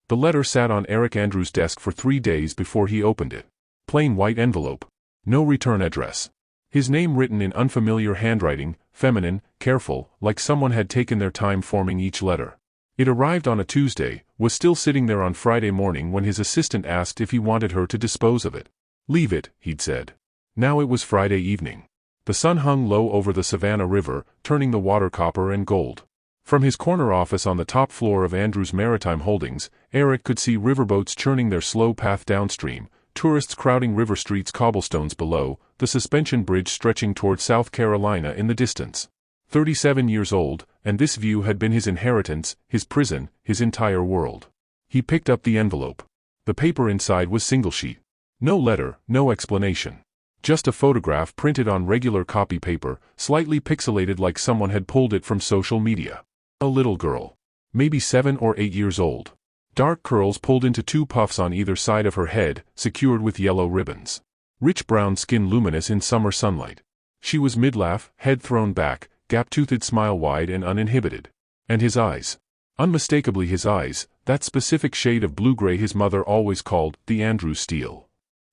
The letter sat on Erik Andrews' desk for 3 days before he opened it. Plain white envelope. No return address. His name written in unfamiliar handwriting, feminine, careful, like someone had taken their time forming each letter. It arrived on a Tuesday, was still sitting there on Friday morning when his assistant asked if he wanted her to dispose of it. Leave it, he'd said. Now it was Friday evening. The sun hung low over the Savannah River, turning the water copper and gold. From his corner office on the top floor of Andrews Maritime Holdings, Erik could see riverboats churning their slow path downstream, tourists crowding river streets, cobblestones below, the suspension bridge stretching toward South Carolina in the distance. 37 years old, and this view had been his inheritance, his prison, his entire world. He picked up the envelope. The paper inside was single sheet. No letter, no explanation. Just a photograph printed on regular copy paper, slightly pixelated like someone had pulled it from social media. A little girl. Maybe 7 or 8 years old. Dark curls pulled into 2 puffs on either side of her head, secured with yellow ribbons. Rich brown skin luminous in summer sunlight. She was mid-laugh, head thrown back, gap-toothed smile wide and uninhibited. And his eyes. Unmistakably his eyes, that specific shade of blue-gray his mother always called the Andrews steel.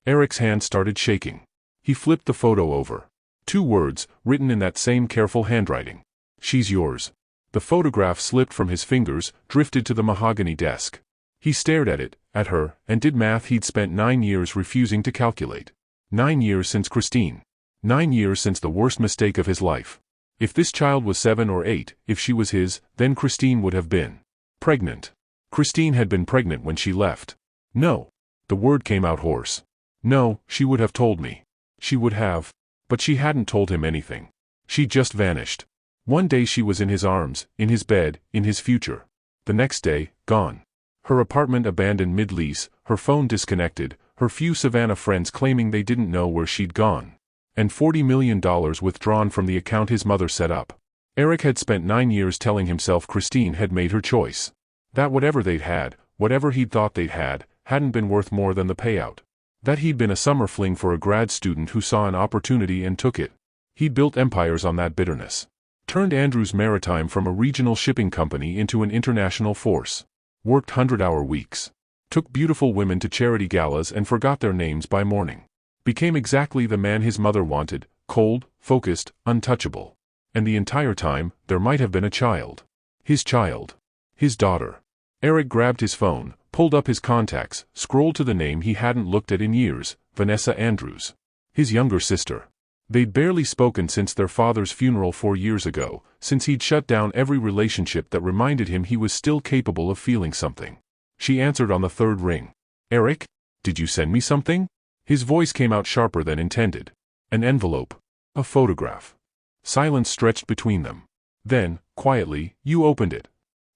Erik's hand started shaking. He flipped the photo over. 2 words, written in that same careful handwriting. She's yours. The photograph slipped from his fingers, drifted to the mahogany desk. He stared at it, at her, and did math he'd spent 9 years refusing to calculate. 9 years since Christine. 9 years since the worst mistake of his life. If this child was 7 or 8, if she was his, then Christine would have been pregnant. Christine had been pregnant when she left. No. The word came out hoarse. No, she would have told me. She would have. But she hadn't told him anything. She just vanished. One day she was in his arms, in his bed, in his future. The next day, gone. Her apartment abandoned mid-lease, her phone disconnected, her few Savannah friends claiming they didn't know where she'd gone. And $40 million withdrawn from the account his mother set up. Erik had spent 9 years telling himself Christine had made her choice. That whatever they'd had, whatever he'd thought they'd had, hadn't been worth more than the payout. That he'd been a summer fling for a grad student who saw an opportunity and took it. He'd built empires on that bitterness. Turned Andrews Maritime from a regional shipping company into an international force. Worked 100-hour weeks. Took beautiful women to charity galas and forgot their names by morning. Became exactly the man his mother wanted, cold, focused, untouchable. And the entire time, there might have been a child. His child. His daughter. Erik grabbed his phone, pulled up his contacts, scrolled to the name he hadn't looked at in years, Vanessa Andrews. His younger sister. They'd barely spoken since their father's funeral 4 years ago, since he'd shut down every relationship that reminded him he was still capable of feeling something. She answered on the 3rd ring. Erik? Did you send me something? His voice came out sharper than intended. An envelope. A photograph. Silence stretched between them. Then, quietly, you opened it.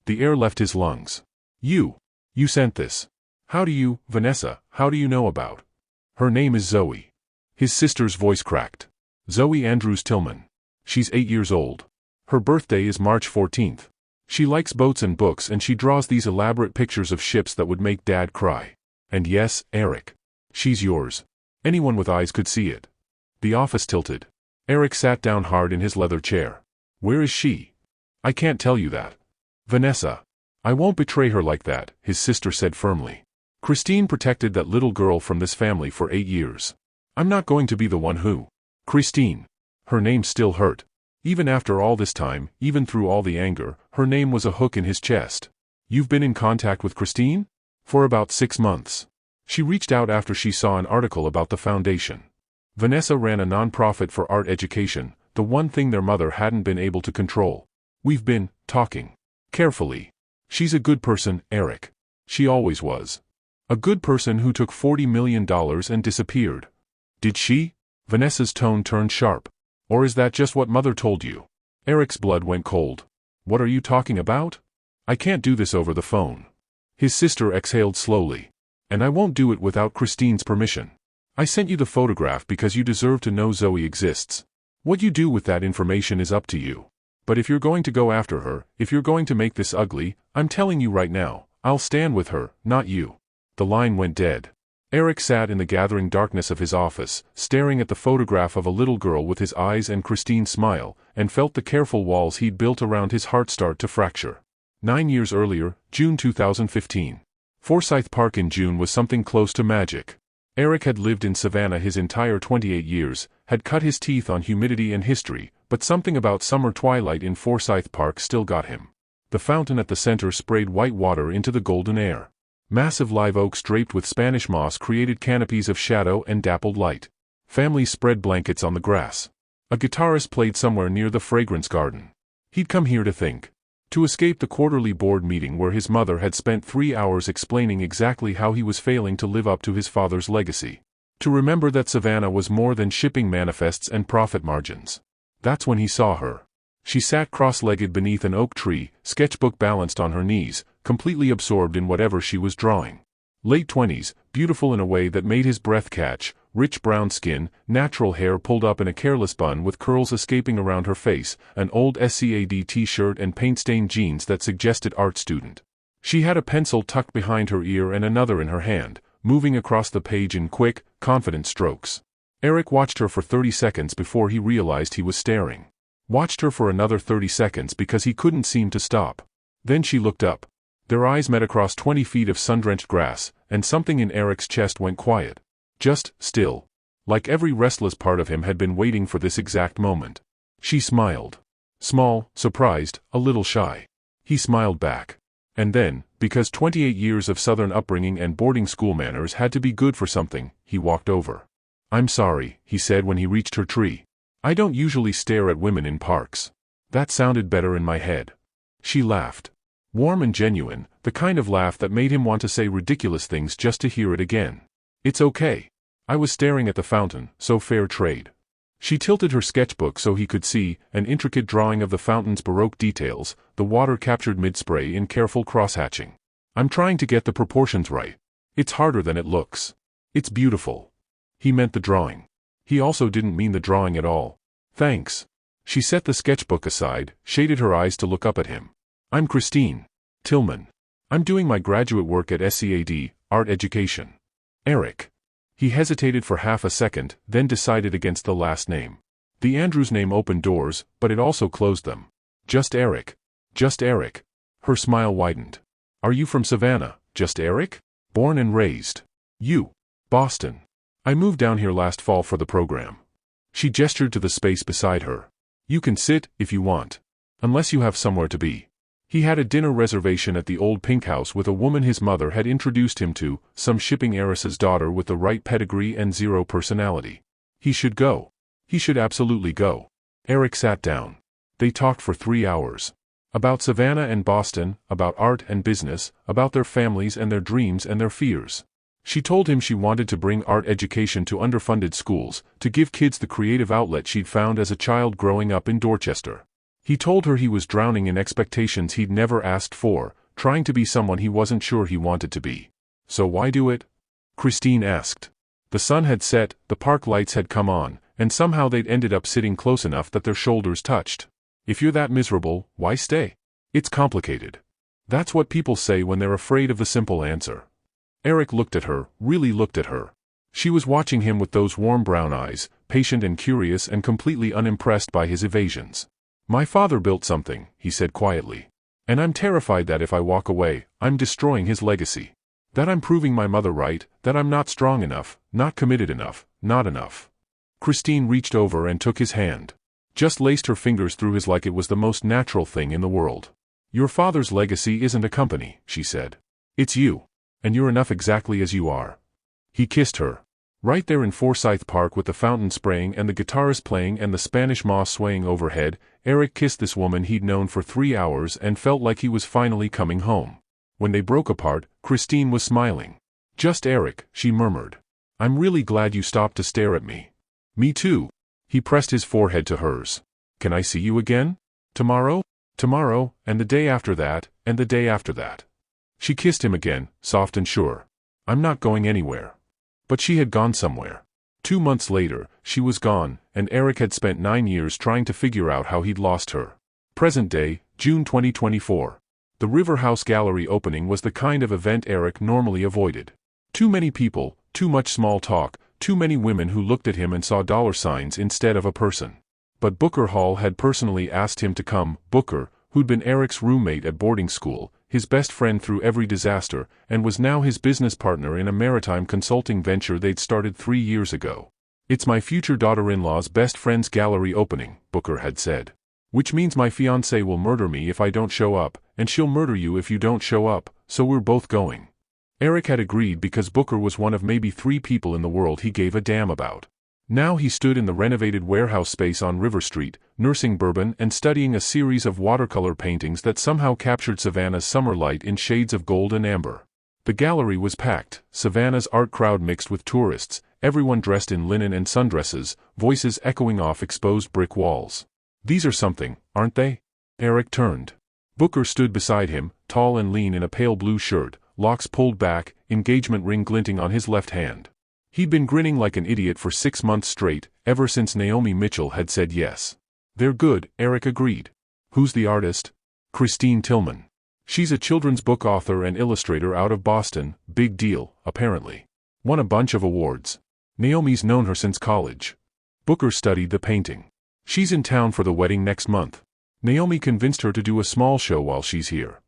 The air left his lungs. You sent this. How do you, Vanessa, how do you know about? Her name is Zoe. His sister's voice cracked. Zoe Andrews Tillman. She's 8 years old. Her birthday is March 14th. She likes boats and books and she draws these elaborate pictures of ships that would make Dad cry. And yes, Erik. She's yours. Anyone with eyes could see it. The office tilted. Erik sat down hard in his leather chair. Where is she? I can't tell you that. Vanessa. I won't betray her like that, his sister said firmly. Christine protected that little girl from this family for 8 years. I'm not going to be the one who. Christine. Her name still hurt. Even after all this time, even through all the anger, her name was a hook in his chest. You've been in contact with Christine? For about 6 months. She reached out after she saw an article about the foundation. Vanessa ran a nonprofit for art education, the one thing their mother hadn't been able to control. We've been talking. Carefully. She's a good person, Erik. She always was. A good person who took $40 million and disappeared. Did she? Vanessa's tone turned sharp. Or is that just what Mother told you? Erik's blood went cold. What are you talking about? I can't do this over the phone. His sister exhaled slowly. And I won't do it without Christine's permission. I sent you the photograph because you deserve to know Zoe exists. What you do with that information is up to you. But if you're going to go after her, if you're going to make this ugly, I'm telling you right now, I'll stand with her, not you. The line went dead. Erik sat in the gathering darkness of his office, staring at the photograph of a little girl with his eyes and Christine's smile, and felt the careful walls he'd built around his heart start to fracture. 9 years earlier, June 2015. Forsyth Park in June was something close to magic. Erik had lived in Savannah his entire 28 years, had cut his teeth on humidity and history, but something about summer twilight in Forsyth Park still got him. The fountain at the center sprayed white water into the golden air. Massive live oaks draped with Spanish moss created canopies of shadow and dappled light. Families spread blankets on the grass. A guitarist played somewhere near the fragrance garden. He'd come here to think. To escape the quarterly board meeting where his mother had spent 3 hours explaining exactly how he was failing to live up to his father's legacy. To remember that Savannah was more than shipping manifests and profit margins. That's when he saw her. She sat cross-legged beneath an oak tree, sketchbook balanced on her knees, completely absorbed in whatever she was drawing. Late 20s, beautiful in a way that made his breath catch, rich brown skin, natural hair pulled up in a careless bun with curls escaping around her face, an old SCAD t-shirt and paint-stained jeans that suggested art student. She had a pencil tucked behind her ear and another in her hand, moving across the page in quick, confident strokes. Erik watched her for 30 seconds before he realized he was staring. Watched her for another 30 seconds because he couldn't seem to stop. Then she looked up. Their eyes met across 20 feet of sun-drenched grass, and something in Erik's chest went quiet. Just still. Like every restless part of him had been waiting for this exact moment. She smiled. Small, surprised, a little shy. He smiled back. And then, because 28 years of Southern upbringing and boarding school manners had to be good for something, he walked over. "I'm sorry," he said when he reached her tree. "I don't usually stare at women in parks." That sounded better in my head. She laughed. Warm and genuine, the kind of laugh that made him want to say ridiculous things just to hear it again. "It's okay. I was staring at the fountain, so fair trade." She tilted her sketchbook so he could see, an intricate drawing of the fountain's Baroque details, the water captured mid-spray in careful cross-hatching. "I'm trying to get the proportions right. It's harder than it looks. It's beautiful." He meant the drawing. He also didn't mean the drawing at all. "Thanks." She set the sketchbook aside, shaded her eyes to look up at him. "I'm Christine Tillman. I'm doing my graduate work at SCAD, art education." Erik. He hesitated for half a second, then decided against the last name. The Andrews name opened doors, but it also closed them. "Just Erik. Just Erik." Her smile widened. "Are you from Savannah, just Erik? Born and raised?" "You. Boston. I moved down here last fall for the program." She gestured to the space beside her. "You can sit, if you want. Unless you have somewhere to be." He had a dinner reservation at the old pink house with a woman his mother had introduced him to, some shipping heiress's daughter with the right pedigree and zero personality. He should go. He should absolutely go. Erik sat down. They talked for 3 hours. About Savannah and Boston, about art and business, about their families and their dreams and their fears. She told him she wanted to bring art education to underfunded schools, to give kids the creative outlet she'd found as a child growing up in Dorchester. He told her he was drowning in expectations he'd never asked for, trying to be someone he wasn't sure he wanted to be. "So why do it?" Christine asked. The sun had set, the park lights had come on, and somehow they'd ended up sitting close enough that their shoulders touched. "If you're that miserable, why stay? It's complicated." That's what people say when they're afraid of the simple answer. Erik looked at her, really looked at her. She was watching him with those warm brown eyes, patient and curious and completely unimpressed by his evasions. "My father built something," he said quietly. "And I'm terrified that if I walk away, I'm destroying his legacy. That I'm proving my mother right, that I'm not strong enough, not committed enough, not enough." Christine reached over and took his hand. Just laced her fingers through his like it was the most natural thing in the world. "Your father's legacy isn't a company," she said. "It's you. And you're enough exactly as you are." He kissed her. Right there in Forsyth Park with the fountain spraying and the guitarist playing and the Spanish moss swaying overhead, Erik kissed this woman he'd known for 3 hours and felt like he was finally coming home. When they broke apart, Christine was smiling. "Just Erik," she murmured. "I'm really glad you stopped to stare at me." "Me too." He pressed his forehead to hers. "Can I see you again? Tomorrow?" "Tomorrow, and the day after that, and the day after that." She kissed him again, soft and sure. "I'm not going anywhere." But she had gone somewhere. 2 months later, she was gone, and Erik had spent 9 years trying to figure out how he'd lost her. Present day, June 2024. The River House Gallery opening was the kind of event Erik normally avoided. Too many people, too much small talk, too many women who looked at him and saw dollar signs instead of a person. But Booker Hall had personally asked him to come. Booker, who'd been Erik's roommate at boarding school, his best friend through every disaster, and was now his business partner in a maritime consulting venture they'd started 3 years ago. "It's my future daughter-in-law's best friend's gallery opening," Booker had said. "Which means my fiancée will murder me if I don't show up, and she'll murder you if you don't show up, so we're both going." Erik had agreed because Booker was one of maybe 3 people in the world he gave a damn about. Now he stood in the renovated warehouse space on River Street, nursing bourbon and studying a series of watercolor paintings that somehow captured Savannah's summer light in shades of gold and amber. The gallery was packed, Savannah's art crowd mixed with tourists, everyone dressed in linen and sundresses, voices echoing off exposed brick walls. "These are something, aren't they?" Erik turned. Booker stood beside him, tall and lean in a pale blue shirt, locks pulled back, engagement ring glinting on his left hand. He'd been grinning like an idiot for 6 months straight, ever since Naomi Mitchell had said yes. "They're good," Erik agreed. "Who's the artist?" "Christine Tillman. She's a children's book author and illustrator out of Boston, big deal, apparently. Won a bunch of awards. Naomi's known her since college." Booker studied the painting. "She's in town for the wedding next month. Naomi convinced her to do a small show while she's here."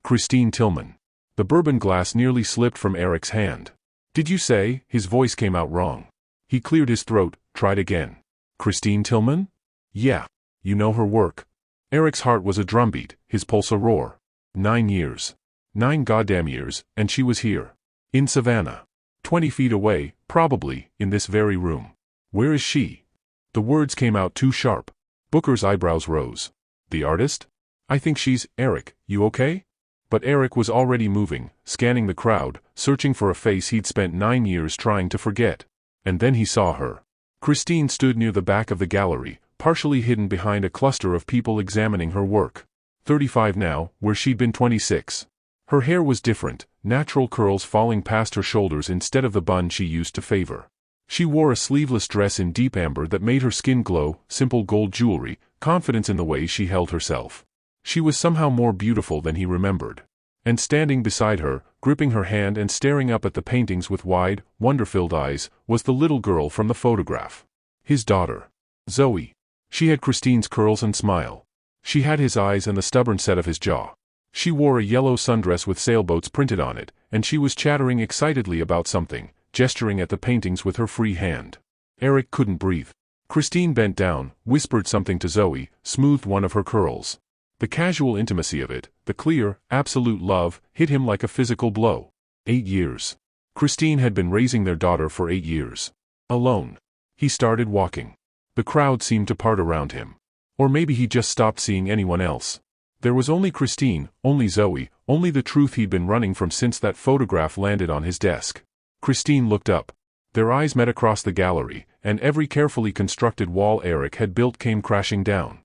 Christine Tillman. The bourbon glass nearly slipped from Erik's hand. "Did you say?" His voice came out wrong. He cleared his throat, tried again. "Christine Tillman? Yeah. You know her work?" Erik's heart was a drumbeat, his pulse a roar. 9 years. 9 goddamn years, and she was here. In Savannah. 20 feet away, probably, in this very room. Where is she? The words came out too sharp. Booker's eyebrows rose. "The artist? I think she's..." "Erik, you okay?" But Erik was already moving, scanning the crowd, searching for a face he'd spent 9 years trying to forget. And then he saw her. Christine stood near the back of the gallery, partially hidden behind a cluster of people examining her work. 35 now, where she'd been 26. Her hair was different, natural curls falling past her shoulders instead of the bun she used to favor. She wore a sleeveless dress in deep amber that made her skin glow, simple gold jewelry, confidence in the way she held herself. She was somehow more beautiful than he remembered. And standing beside her, gripping her hand and staring up at the paintings with wide, wonder-filled eyes, was the little girl from the photograph. His daughter. Zoe. She had Christine's curls and smile. She had his eyes and the stubborn set of his jaw. She wore a yellow sundress with sailboats printed on it, and she was chattering excitedly about something, gesturing at the paintings with her free hand. Erik couldn't breathe. Christine bent down, whispered something to Zoe, smoothed one of her curls. The casual intimacy of it, the clear, absolute love, hit him like a physical blow. 8 years. Christine had been raising their daughter for 8 years. Alone. He started walking. The crowd seemed to part around him. Or maybe he just stopped seeing anyone else. There was only Christine, only Zoe, only the truth he'd been running from since that photograph landed on his desk. Christine looked up. Their eyes met across the gallery, and every carefully constructed wall Erik had built came crashing down.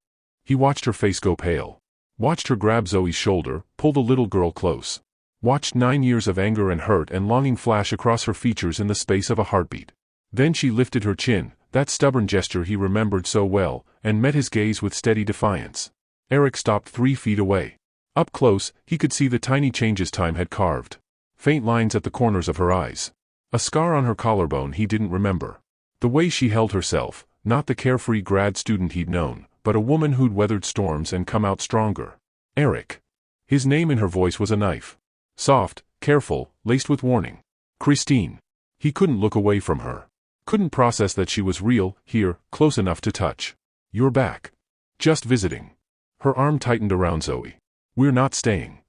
He watched her face go pale. Watched her grab Zoe's shoulder, pull the little girl close. Watched 9 years of anger and hurt and longing flash across her features in the space of a heartbeat. Then she lifted her chin, that stubborn gesture he remembered so well, and met his gaze with steady defiance. Erik stopped 3 feet away. Up close, he could see the tiny changes time had carved. Faint lines at the corners of her eyes. A scar on her collarbone he didn't remember. The way she held herself, not the carefree grad student he'd known, but a woman who'd weathered storms and come out stronger. Erik. His name in her voice was a knife. Soft, careful, laced with warning. Christine. He couldn't look away from her. Couldn't process that she was real, here, close enough to touch. "You're back." "Just visiting." Her arm tightened around Zoe. "We're not staying."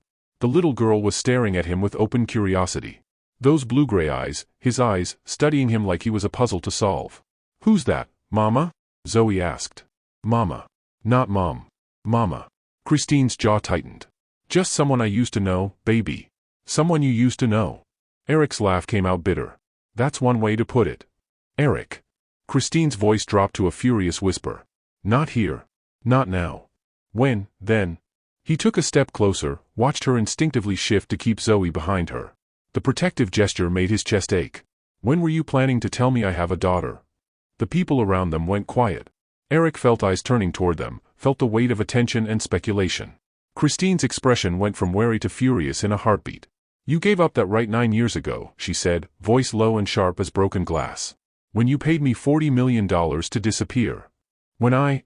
The little girl was staring at him with open curiosity. Those blue-gray eyes, his eyes, studying him like he was a puzzle to solve. "Who's that, Mama?" Zoe asked. "Mama. Not Mom. Mama." Christine's jaw tightened. "Just someone I used to know, baby. Someone you used to know." Erik's laugh came out bitter. "That's one way to put it." "Erik." Christine's voice dropped to a furious whisper. "Not here. Not now." "When, then?" He took a step closer, watched her instinctively shift to keep Zoe behind her. The protective gesture made his chest ache. "When were you planning to tell me I have a daughter?" The people around them went quiet. Erik felt eyes turning toward them, felt the weight of attention and speculation. Christine's expression went from wary to furious in a heartbeat. "You gave up that right 9 years ago," she said, voice low and sharp as broken glass. "When you paid me $40 million to disappear."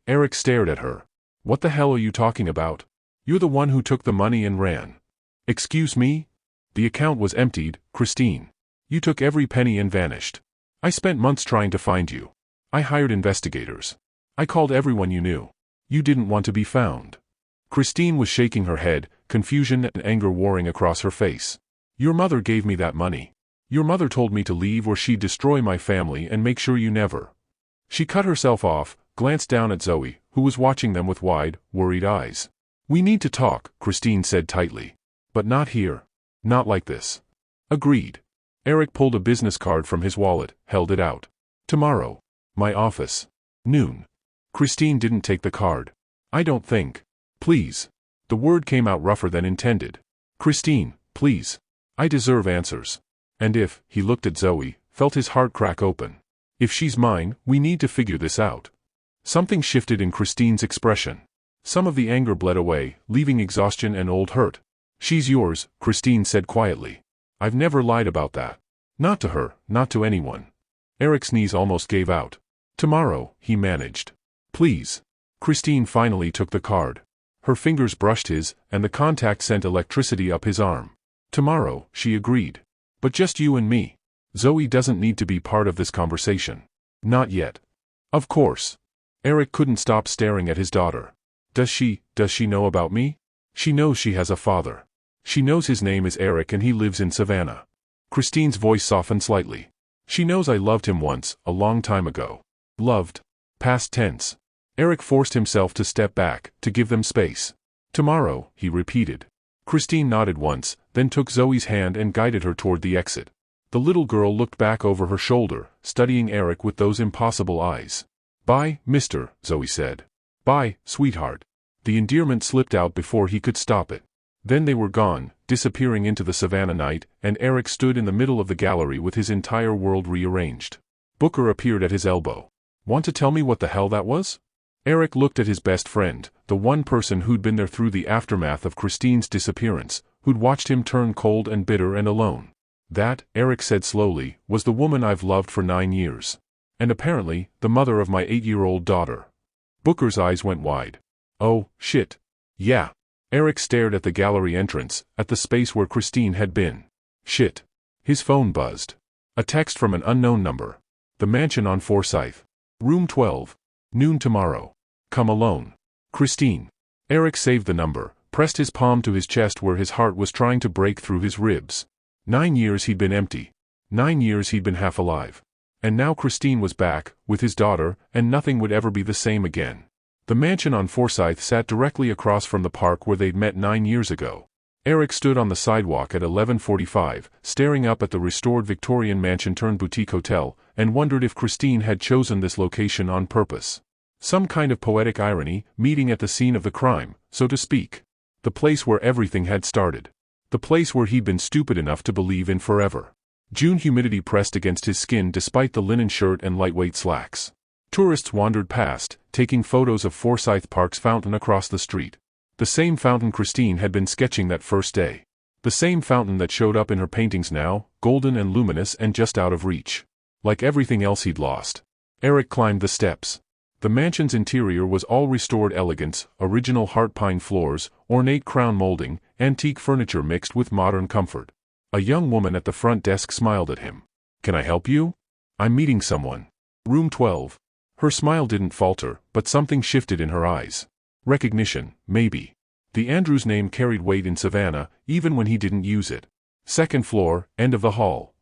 Erik stared at her. "What the hell are you talking about? You're the one who took the money and ran." Excuse me? The account was emptied, Christine. You took every penny and vanished. I spent months trying to find you. I hired investigators. I called everyone you knew. You didn't want to be found. Christine was shaking her head, confusion and anger warring across her face. Your mother gave me that money. Your mother told me to leave or she'd destroy my family and make sure you never. She cut herself off, glanced down at Zoe, who was watching them with wide, worried eyes. We need to talk, Christine said tightly. But not here. Not like this. Agreed. Erik pulled a business card from his wallet, held it out. Tomorrow. My office. Noon. Christine didn't take the card. I don't think. Please. The word came out rougher than intended. Christine, please. I deserve answers. And if, he looked at Zoe, felt his heart crack open. If she's mine, we need to figure this out. Something shifted in Christine's expression. Some of the anger bled away, leaving exhaustion and old hurt. She's yours, Christine said quietly. I've never lied about that. Not to her, not to anyone. Erik's knees almost gave out. Tomorrow, he managed. Please. Christine finally took the card. Her fingers brushed his, and the contact sent electricity up his arm. Tomorrow, she agreed. But just you and me. Zoe doesn't need to be part of this conversation. Not yet. Of course. Erik couldn't stop staring at his daughter. Does she know about me? She knows she has a father. She knows his name is Erik and he lives in Savannah. Christine's voice softened slightly. She knows I loved him once, a long time ago. Loved. Past tense. Erik forced himself to step back, to give them space. Tomorrow, he repeated. Christine nodded once, then took Zoe's hand and guided her toward the exit. The little girl looked back over her shoulder, studying Erik with those impossible eyes. Bye, mister, Zoe said. Bye, sweetheart. The endearment slipped out before he could stop it. Then they were gone, disappearing into the Savannah night, and Erik stood in the middle of the gallery with his entire world rearranged. Booker appeared at his elbow. Want to tell me what the hell that was? Erik looked at his best friend, the one person who'd been there through the aftermath of Christine's disappearance, who'd watched him turn cold and bitter and alone. That, Erik said slowly, was the woman I've loved for 9 years. And apparently, the mother of my 8-year-old daughter. Booker's eyes went wide. Oh, shit. Yeah. Erik stared at the gallery entrance, at the space where Christine had been. Shit. His phone buzzed. A text from an unknown number. The mansion on Forsyth. Room 12. Noon tomorrow. Come alone. Christine. Erik saved the number, pressed his palm to his chest where his heart was trying to break through his ribs. 9 years he'd been empty. 9 years he'd been half alive. And now Christine was back, with his daughter, and nothing would ever be the same again. The mansion on Forsyth sat directly across from the park where they'd met 9 years ago. Erik stood on the sidewalk at 11:45, staring up at the restored Victorian mansion-turned-boutique hotel, and wondered if Christine had chosen this location on purpose. Some kind of poetic irony, meeting at the scene of the crime, so to speak. The place where everything had started. The place where he'd been stupid enough to believe in forever. June humidity pressed against his skin despite the linen shirt and lightweight slacks. Tourists wandered past, taking photos of Forsyth Park's fountain across the street. The same fountain Christine had been sketching that first day. The same fountain that showed up in her paintings now, golden and luminous and just out of reach. Like everything else he'd lost. Erik climbed the steps. The mansion's interior was all restored elegance, original heart pine floors, ornate crown molding, antique furniture mixed with modern comfort. A young woman at the front desk smiled at him. Can I help you? I'm meeting someone. Room 12. Her smile didn't falter, but something shifted in her eyes. Recognition, maybe. The Andrews name carried weight in Savannah, even when he didn't use it. Second floor, end of the hall.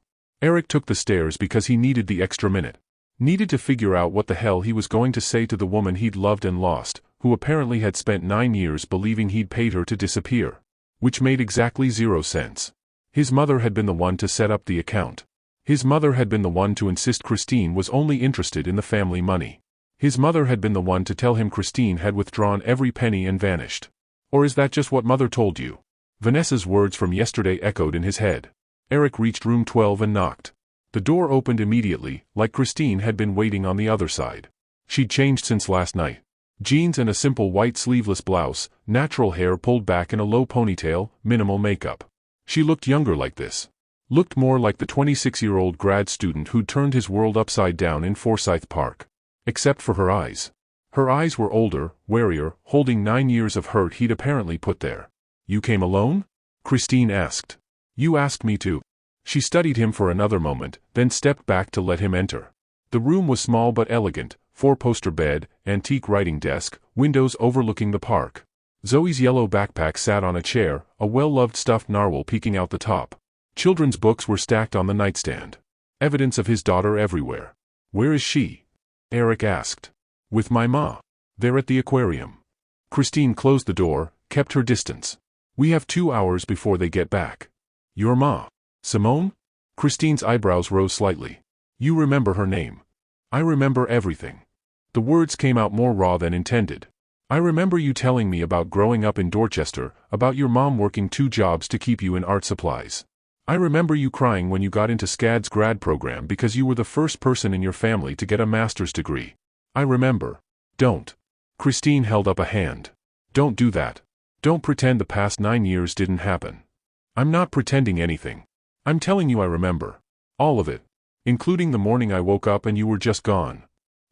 Erik took the stairs because he needed the extra minute. Needed to figure out what the hell he was going to say to the woman he'd loved and lost, who apparently had spent 9 years believing he'd paid her to disappear. Which made exactly 0 sense. His mother had been the one to set up the account. His mother had been the one to insist Christine was only interested in the family money. His mother had been the one to tell him Christine had withdrawn every penny and vanished. Or is that just what mother told you? Vanessa's words from yesterday echoed in his head. Erik reached room 12 and knocked. The door opened immediately, like Christine had been waiting on the other side. She'd changed since last night. Jeans and a simple white sleeveless blouse, natural hair pulled back in a low ponytail, minimal makeup. She looked younger like this. Looked more like the 26-year-old grad student who'd turned his world upside down in Forsyth Park. Except for her eyes. Her eyes were older, warier, holding 9 years of hurt he'd apparently put there. You came alone? Christine asked. You asked me to. She studied him for another moment, then stepped back to let him enter. The room was small but elegant, four-poster bed, antique writing desk, windows overlooking the park. Zoe's yellow backpack sat on a chair, a well-loved stuffed narwhal peeking out the top. Children's books were stacked on the nightstand. Evidence of his daughter everywhere. Where is she? Erik asked. With my ma. They're at the aquarium. Christine closed the door, kept her distance. We have 2 hours before they get back. Your ma? Simone? Christine's eyebrows rose slightly. You remember her name. I remember everything. The words came out more raw than intended. I remember you telling me about growing up in Dorchester, about your mom working 2 jobs to keep you in art supplies. I remember you crying when you got into SCAD's grad program because you were the first person in your family to get a master's degree. I remember. Don't. Christine held up a hand. Don't do that. Don't pretend the past 9 years didn't happen. I'm not pretending anything. I'm telling you I remember. All of it. Including the morning I woke up and you were just gone.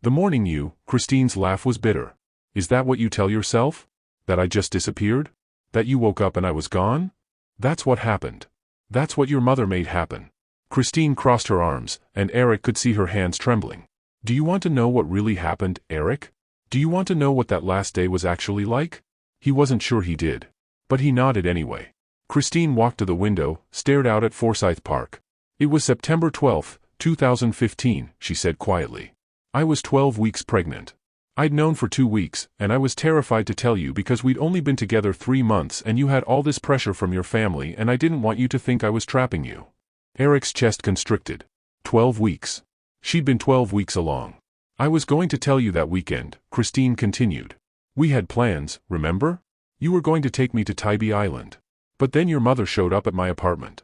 The morning you, Christine's laugh was bitter. Is that what you tell yourself? That I just disappeared? That you woke up and I was gone? That's what happened. That's what your mother made happen. Christine crossed her arms, and Erik could see her hands trembling. Do you want to know what really happened, Erik? Do you want to know what that last day was actually like? He wasn't sure he did. But he nodded anyway. Christine walked to the window, stared out at Forsyth Park. It was September 12, 2015, she said quietly. I was 12 weeks pregnant. I'd known for 2 weeks, and I was terrified to tell you because we'd only been together 3 months and you had all this pressure from your family and I didn't want you to think I was trapping you. Erik's chest constricted. 12 weeks. She'd been 12 weeks along. I was going to tell you that weekend, Christine continued. We had plans, remember? You were going to take me to Tybee Island. But then your mother showed up at my apartment.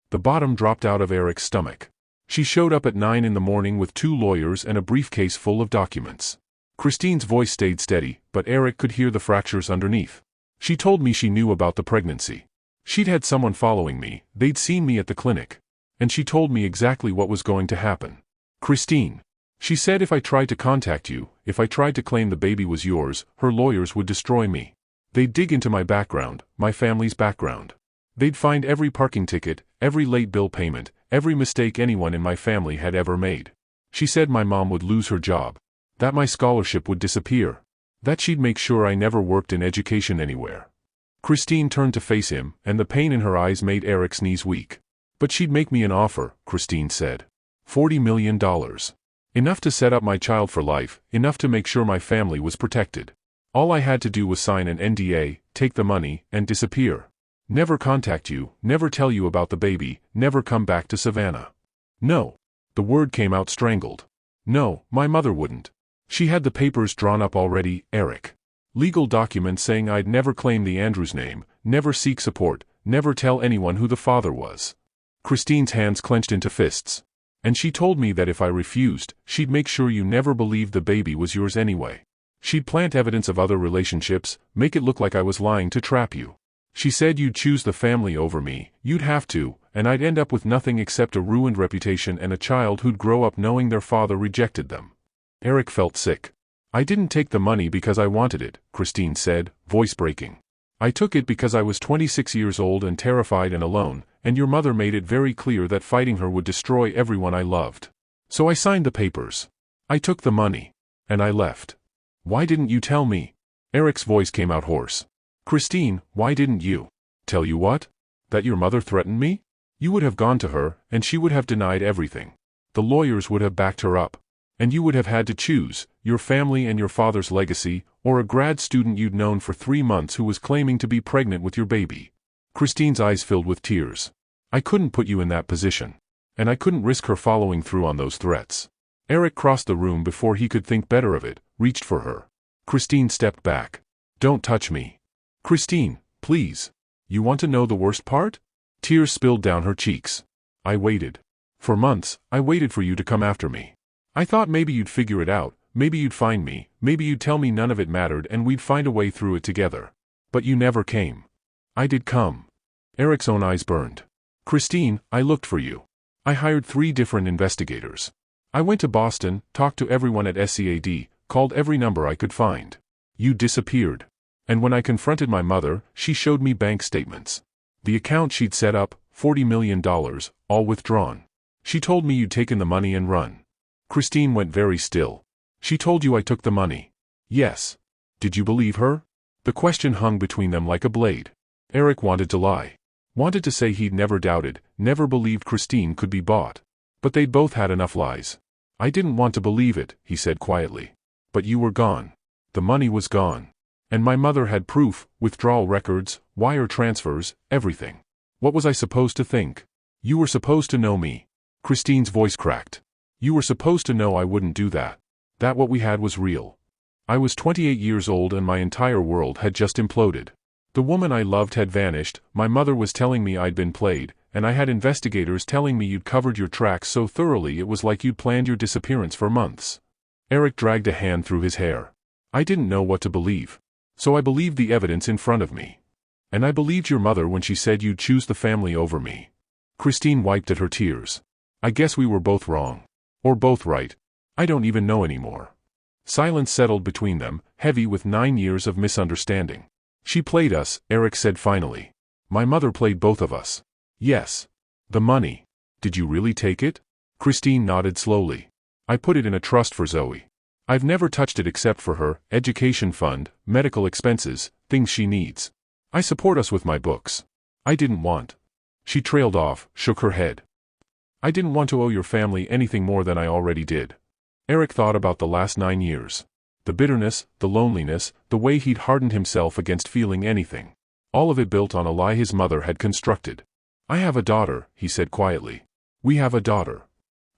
The bottom dropped out of Erik's stomach. She showed up at 9 in the morning with 2 lawyers and a briefcase full of documents. Christine's voice stayed steady, but Erik could hear the fractures underneath. She told me she knew about the pregnancy. She'd had someone following me, they'd seen me at the clinic. And she told me exactly what was going to happen. Christine. She said if I tried to contact you, if I tried to claim the baby was yours, her lawyers would destroy me. They'd dig into my background, my family's background. They'd find every parking ticket, every late bill payment, every mistake anyone in my family had ever made. She said my mom would lose her job. That my scholarship would disappear. That she'd make sure I never worked in education anywhere. Christine turned to face him, and the pain in her eyes made Erik's knees weak. But she'd make me an offer, Christine said. $40 million. Enough to set up my child for life, enough to make sure my family was protected. All I had to do was sign an NDA, take the money, and disappear. Never contact you, never tell you about the baby, never come back to Savannah. No. The word came out strangled. No, my mother wouldn't. She had the papers drawn up already, Erik. Legal documents saying I'd never claim the Andrews name, never seek support, never tell anyone who the father was. Christine's hands clenched into fists. And she told me that if I refused, she'd make sure you never believed the baby was yours anyway. She'd plant evidence of other relationships, make it look like I was lying to trap you. She said you'd choose the family over me, you'd have to, and I'd end up with nothing except a ruined reputation and a child who'd grow up knowing their father rejected them. Erik felt sick. I didn't take the money because I wanted it, Christine said, voice breaking. I took it because I was 26 years old and terrified and alone, and your mother made it very clear that fighting her would destroy everyone I loved. So I signed the papers. I took the money. And I left. Why didn't you tell me? Erik's voice came out hoarse. Christine, why didn't you? Tell you what? That your mother threatened me? You would have gone to her, and she would have denied everything. The lawyers would have backed her up. And you would have had to choose, your family and your father's legacy, or a grad student you'd known for 3 months who was claiming to be pregnant with your baby. Christine's eyes filled with tears. I couldn't put you in that position. And I couldn't risk her following through on those threats. Erik crossed the room before he could think better of it, reached for her. Christine stepped back. Don't touch me. Christine, please. You want to know the worst part? Tears spilled down her cheeks. I waited. For months, I waited for you to come after me. I thought maybe you'd figure it out, maybe you'd find me, maybe you'd tell me none of it mattered and we'd find a way through it together. But you never came. I did come. Erik's own eyes burned. Christine, I looked for you. I hired 3 different investigators. I went to Boston, talked to everyone at SCAD, called every number I could find. You disappeared. And when I confronted my mother, she showed me bank statements. The account she'd set up, $40 million, all withdrawn. She told me you'd taken the money and run. Christine went very still. She told you I took the money. Yes. Did you believe her? The question hung between them like a blade. Erik wanted to lie. Wanted to say he'd never doubted, never believed Christine could be bought. But they'd both had enough lies. I didn't want to believe it, he said quietly. But you were gone. The money was gone. And my mother had proof, withdrawal records, wire transfers, everything. What was I supposed to think? You were supposed to know me. Christine's voice cracked. You were supposed to know I wouldn't do that. That what we had was real. I was 28 years old and my entire world had just imploded. The woman I loved had vanished, my mother was telling me I'd been played, and I had investigators telling me you'd covered your tracks so thoroughly it was like you'd planned your disappearance for months. Erik dragged a hand through his hair. I didn't know what to believe. So I believed the evidence in front of me. And I believed your mother when she said you'd choose the family over me. Christine wiped at her tears. I guess we were both wrong. Or both right. I don't even know anymore. Silence settled between them, heavy with 9 years of misunderstanding. She played us, Erik said finally. My mother played both of us. Yes. The money. Did you really take it? Christine nodded slowly. I put it in a trust for Zoe. I've never touched it except for her, education fund, medical expenses, things she needs. I support us with my books. I didn't want. She trailed off, shook her head. I didn't want to owe your family anything more than I already did. Erik thought about the last 9 years. The bitterness, the loneliness, the way he'd hardened himself against feeling anything. All of it built on a lie his mother had constructed. I have a daughter, he said quietly. We have a daughter.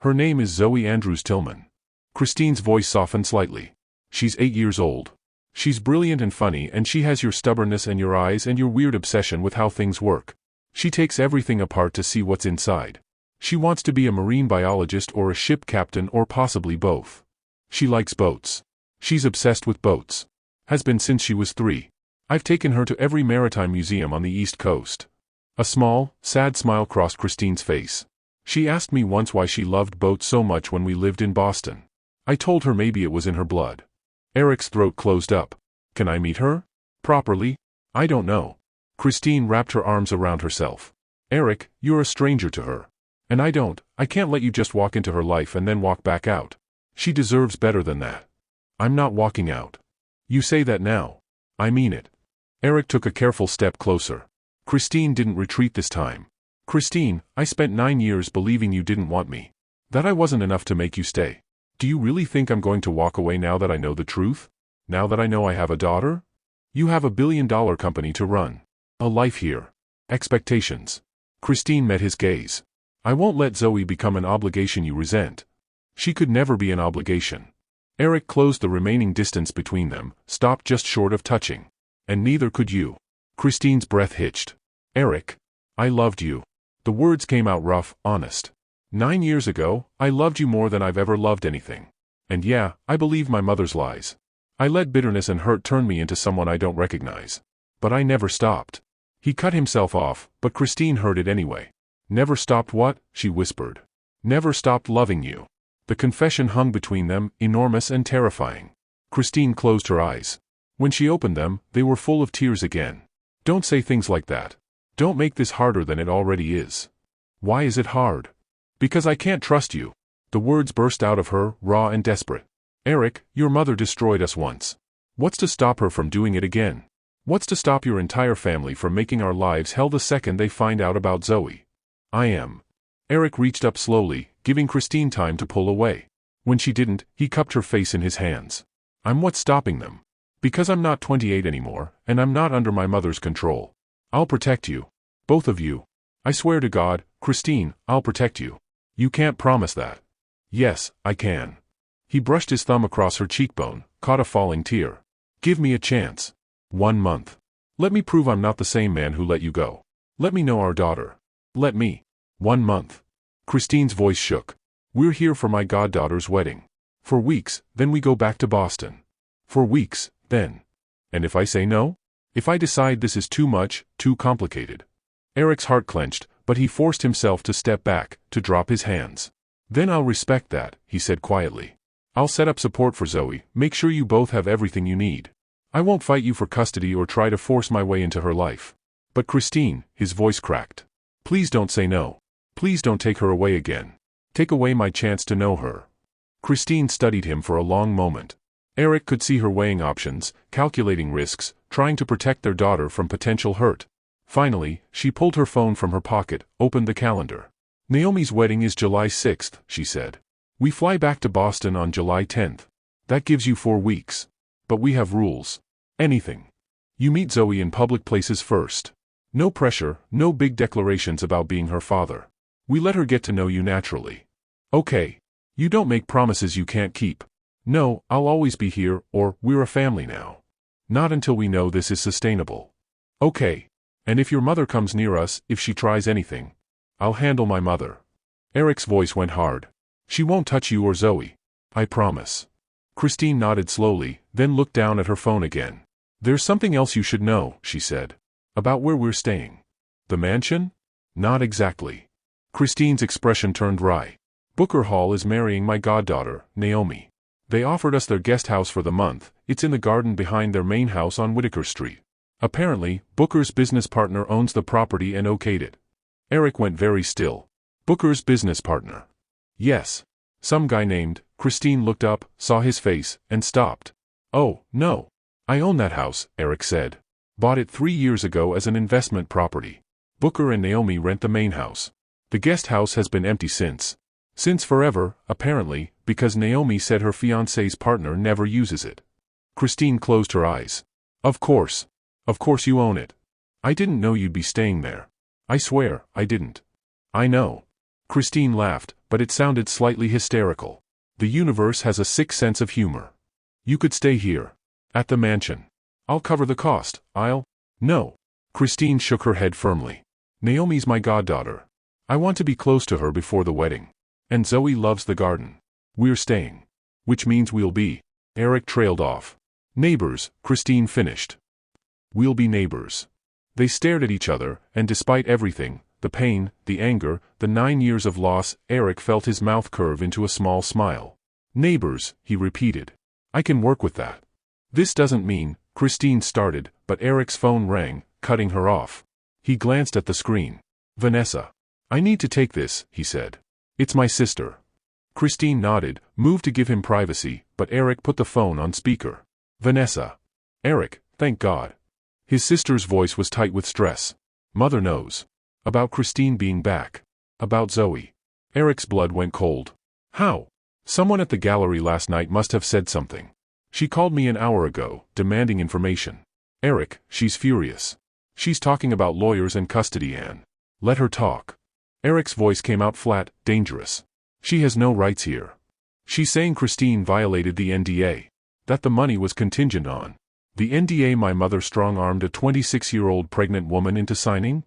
Her name is Zoe Andrews Tillman. Christine's voice softened slightly. She's 8 years old. She's brilliant and funny and she has your stubbornness and your eyes and your weird obsession with how things work. She takes everything apart to see what's inside. She wants to be a marine biologist or a ship captain or possibly both. She likes boats. She's obsessed with boats. Has been since she was 3. I've taken her to every maritime museum on the East Coast. A small, sad smile crossed Christine's face. She asked me once why she loved boats so much when we lived in Boston. I told her maybe it was in her blood. Erik's throat closed up. Can I meet her? Properly? I don't know. Christine wrapped her arms around herself. Erik, you're a stranger to her. And I can't let you just walk into her life and then walk back out. She deserves better than that. I'm not walking out. You say that now. I mean it. Erik took a careful step closer. Christine didn't retreat this time. Christine, I spent 9 years believing you didn't want me. That I wasn't enough to make you stay. Do you really think I'm going to walk away now that I know the truth? Now that I know I have a daughter? You have a billion-dollar company to run. A life here. Expectations. Christine met his gaze. I won't let Zoe become an obligation you resent. She could never be an obligation. Erik closed the remaining distance between them, stopped just short of touching. And neither could you. Christine's breath hitched. Erik, I loved you. The words came out rough, honest. 9 years ago, I loved you more than I've ever loved anything. And yeah, I believe my mother's lies. I let bitterness and hurt turn me into someone I don't recognize. But I never stopped. He cut himself off, but Christine heard it anyway. Never stopped what? She whispered. Never stopped loving you. The confession hung between them, enormous and terrifying. Christine closed her eyes. When she opened them, they were full of tears again. Don't say things like that. Don't make this harder than it already is. Why is it hard? Because I can't trust you. The words burst out of her, raw and desperate. Erik, your mother destroyed us once. What's to stop her from doing it again? What's to stop your entire family from making our lives hell the second they find out about Zoe? I am. Erik reached up slowly, giving Christine time to pull away. When she didn't, he cupped her face in his hands. I'm what's stopping them. Because I'm not 28 anymore, and I'm not under my mother's control. I'll protect you. Both of you. I swear to God, Christine, I'll protect you. You can't promise that. Yes, I can. He brushed his thumb across her cheekbone, caught a falling tear. Give me a chance. 1 month. Let me prove I'm not the same man who let you go. Let me know our daughter. Let me. 1 month. Christine's voice shook. We're here for my goddaughter's wedding. For weeks, then we go back to Boston. For weeks, then. And if I say no? If I decide this is too much, too complicated? Erik's heart clenched, but he forced himself to step back, to drop his hands. Then I'll respect that, he said quietly. I'll set up support for Zoe, make sure you both have everything you need. I won't fight you for custody or try to force my way into her life. But Christine, his voice cracked. Please don't say no. Please don't take her away again. Take away my chance to know her. Christine studied him for a long moment. Erik could see her weighing options, calculating risks, trying to protect their daughter from potential hurt. Finally, she pulled her phone from her pocket, opened the calendar. Naomi's wedding is July 6th, she said. We fly back to Boston on July 10th. That gives you 4 weeks. But we have rules. Anything. You meet Zoe in public places first. No pressure, no big declarations about being her father. We let her get to know you naturally. Okay. You don't make promises you can't keep. No, I'll always be here, or we're a family now. Not until we know this is sustainable. Okay. And if your mother comes near us, if she tries anything, I'll handle my mother. Erik's voice went hard. She won't touch you or Zoe. I promise. Christine nodded slowly, then looked down at her phone again. There's something else you should know, she said. About where we're staying. The mansion? Not exactly. Christine's expression turned wry. Booker Hall is marrying my goddaughter, Naomi. They offered us their guest house for the month. It's in the garden behind their main house on Whitaker Street. Apparently, Booker's business partner owns the property and okayed it. Erik went very still. Booker's business partner. Yes. Some guy named. Christine looked up, saw his face, and stopped. Oh, no. I own that house, Erik said. Bought it 3 years ago as an investment property. Booker and Naomi rent the main house. The guest house has been empty since. Since forever, apparently, because Naomi said her fiancé's partner never uses it. Christine closed her eyes. Of course. Of course you own it. I didn't know you'd be staying there. I swear, I didn't. I know. Christine laughed, but it sounded slightly hysterical. The universe has a sick sense of humor. You could stay here. At the mansion. I'll cover the cost. No. Christine shook her head firmly. Naomi's my goddaughter. I want to be close to her before the wedding. And Zoe loves the garden. We're staying. Which means we'll be. Erik trailed off. Neighbors, Christine finished. We'll be neighbors. They stared at each other, and despite everything, the pain, the anger, the 9 years of loss, Erik felt his mouth curve into a small smile. Neighbors, he repeated. I can work with that. This doesn't mean, Christine started, but Erik's phone rang, cutting her off. He glanced at the screen. Vanessa. I need to take this, he said. It's my sister. Christine nodded, moved to give him privacy, but Erik put the phone on speaker. Vanessa. Erik, thank God. His sister's voice was tight with stress. Mother knows. About Christine being back. About Zoe. Erik's blood went cold. How? Someone at the gallery last night must have said something. She called me an hour ago, demanding information. Erik, she's furious. She's talking about lawyers and custody, Anne. Let her talk. Erik's voice came out flat, dangerous. She has no rights here. She's saying Christine violated the NDA. That the money was contingent on. The NDA my mother strong-armed a 26-year-old pregnant woman into signing?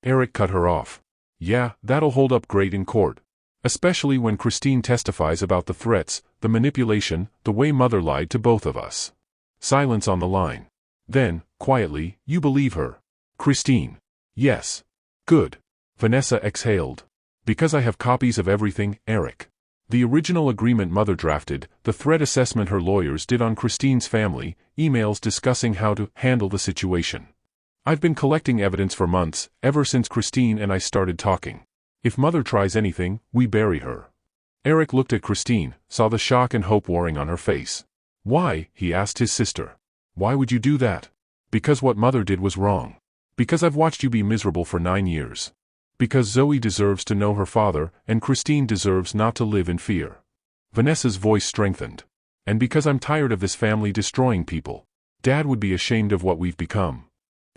Erik cut her off. Yeah, that'll hold up great in court. Especially when Christine testifies about the threats, the manipulation, the way mother lied to both of us. Silence on the line. Then, quietly, you believe her. Christine. Yes. Good. Vanessa exhaled. Because I have copies of everything, Erik. The original agreement mother drafted, the threat assessment her lawyers did on Christine's family, emails discussing how to handle the situation. I've been collecting evidence for months, ever since Christine and I started talking. If mother tries anything, we bury her. Erik looked at Christine, saw the shock and hope warring on her face. Why? He asked his sister. Why would you do that? Because what mother did was wrong. Because I've watched you be miserable for 9 years. Because Zoe deserves to know her father, and Christine deserves not to live in fear. Vanessa's voice strengthened. And because I'm tired of this family destroying people. Dad would be ashamed of what we've become.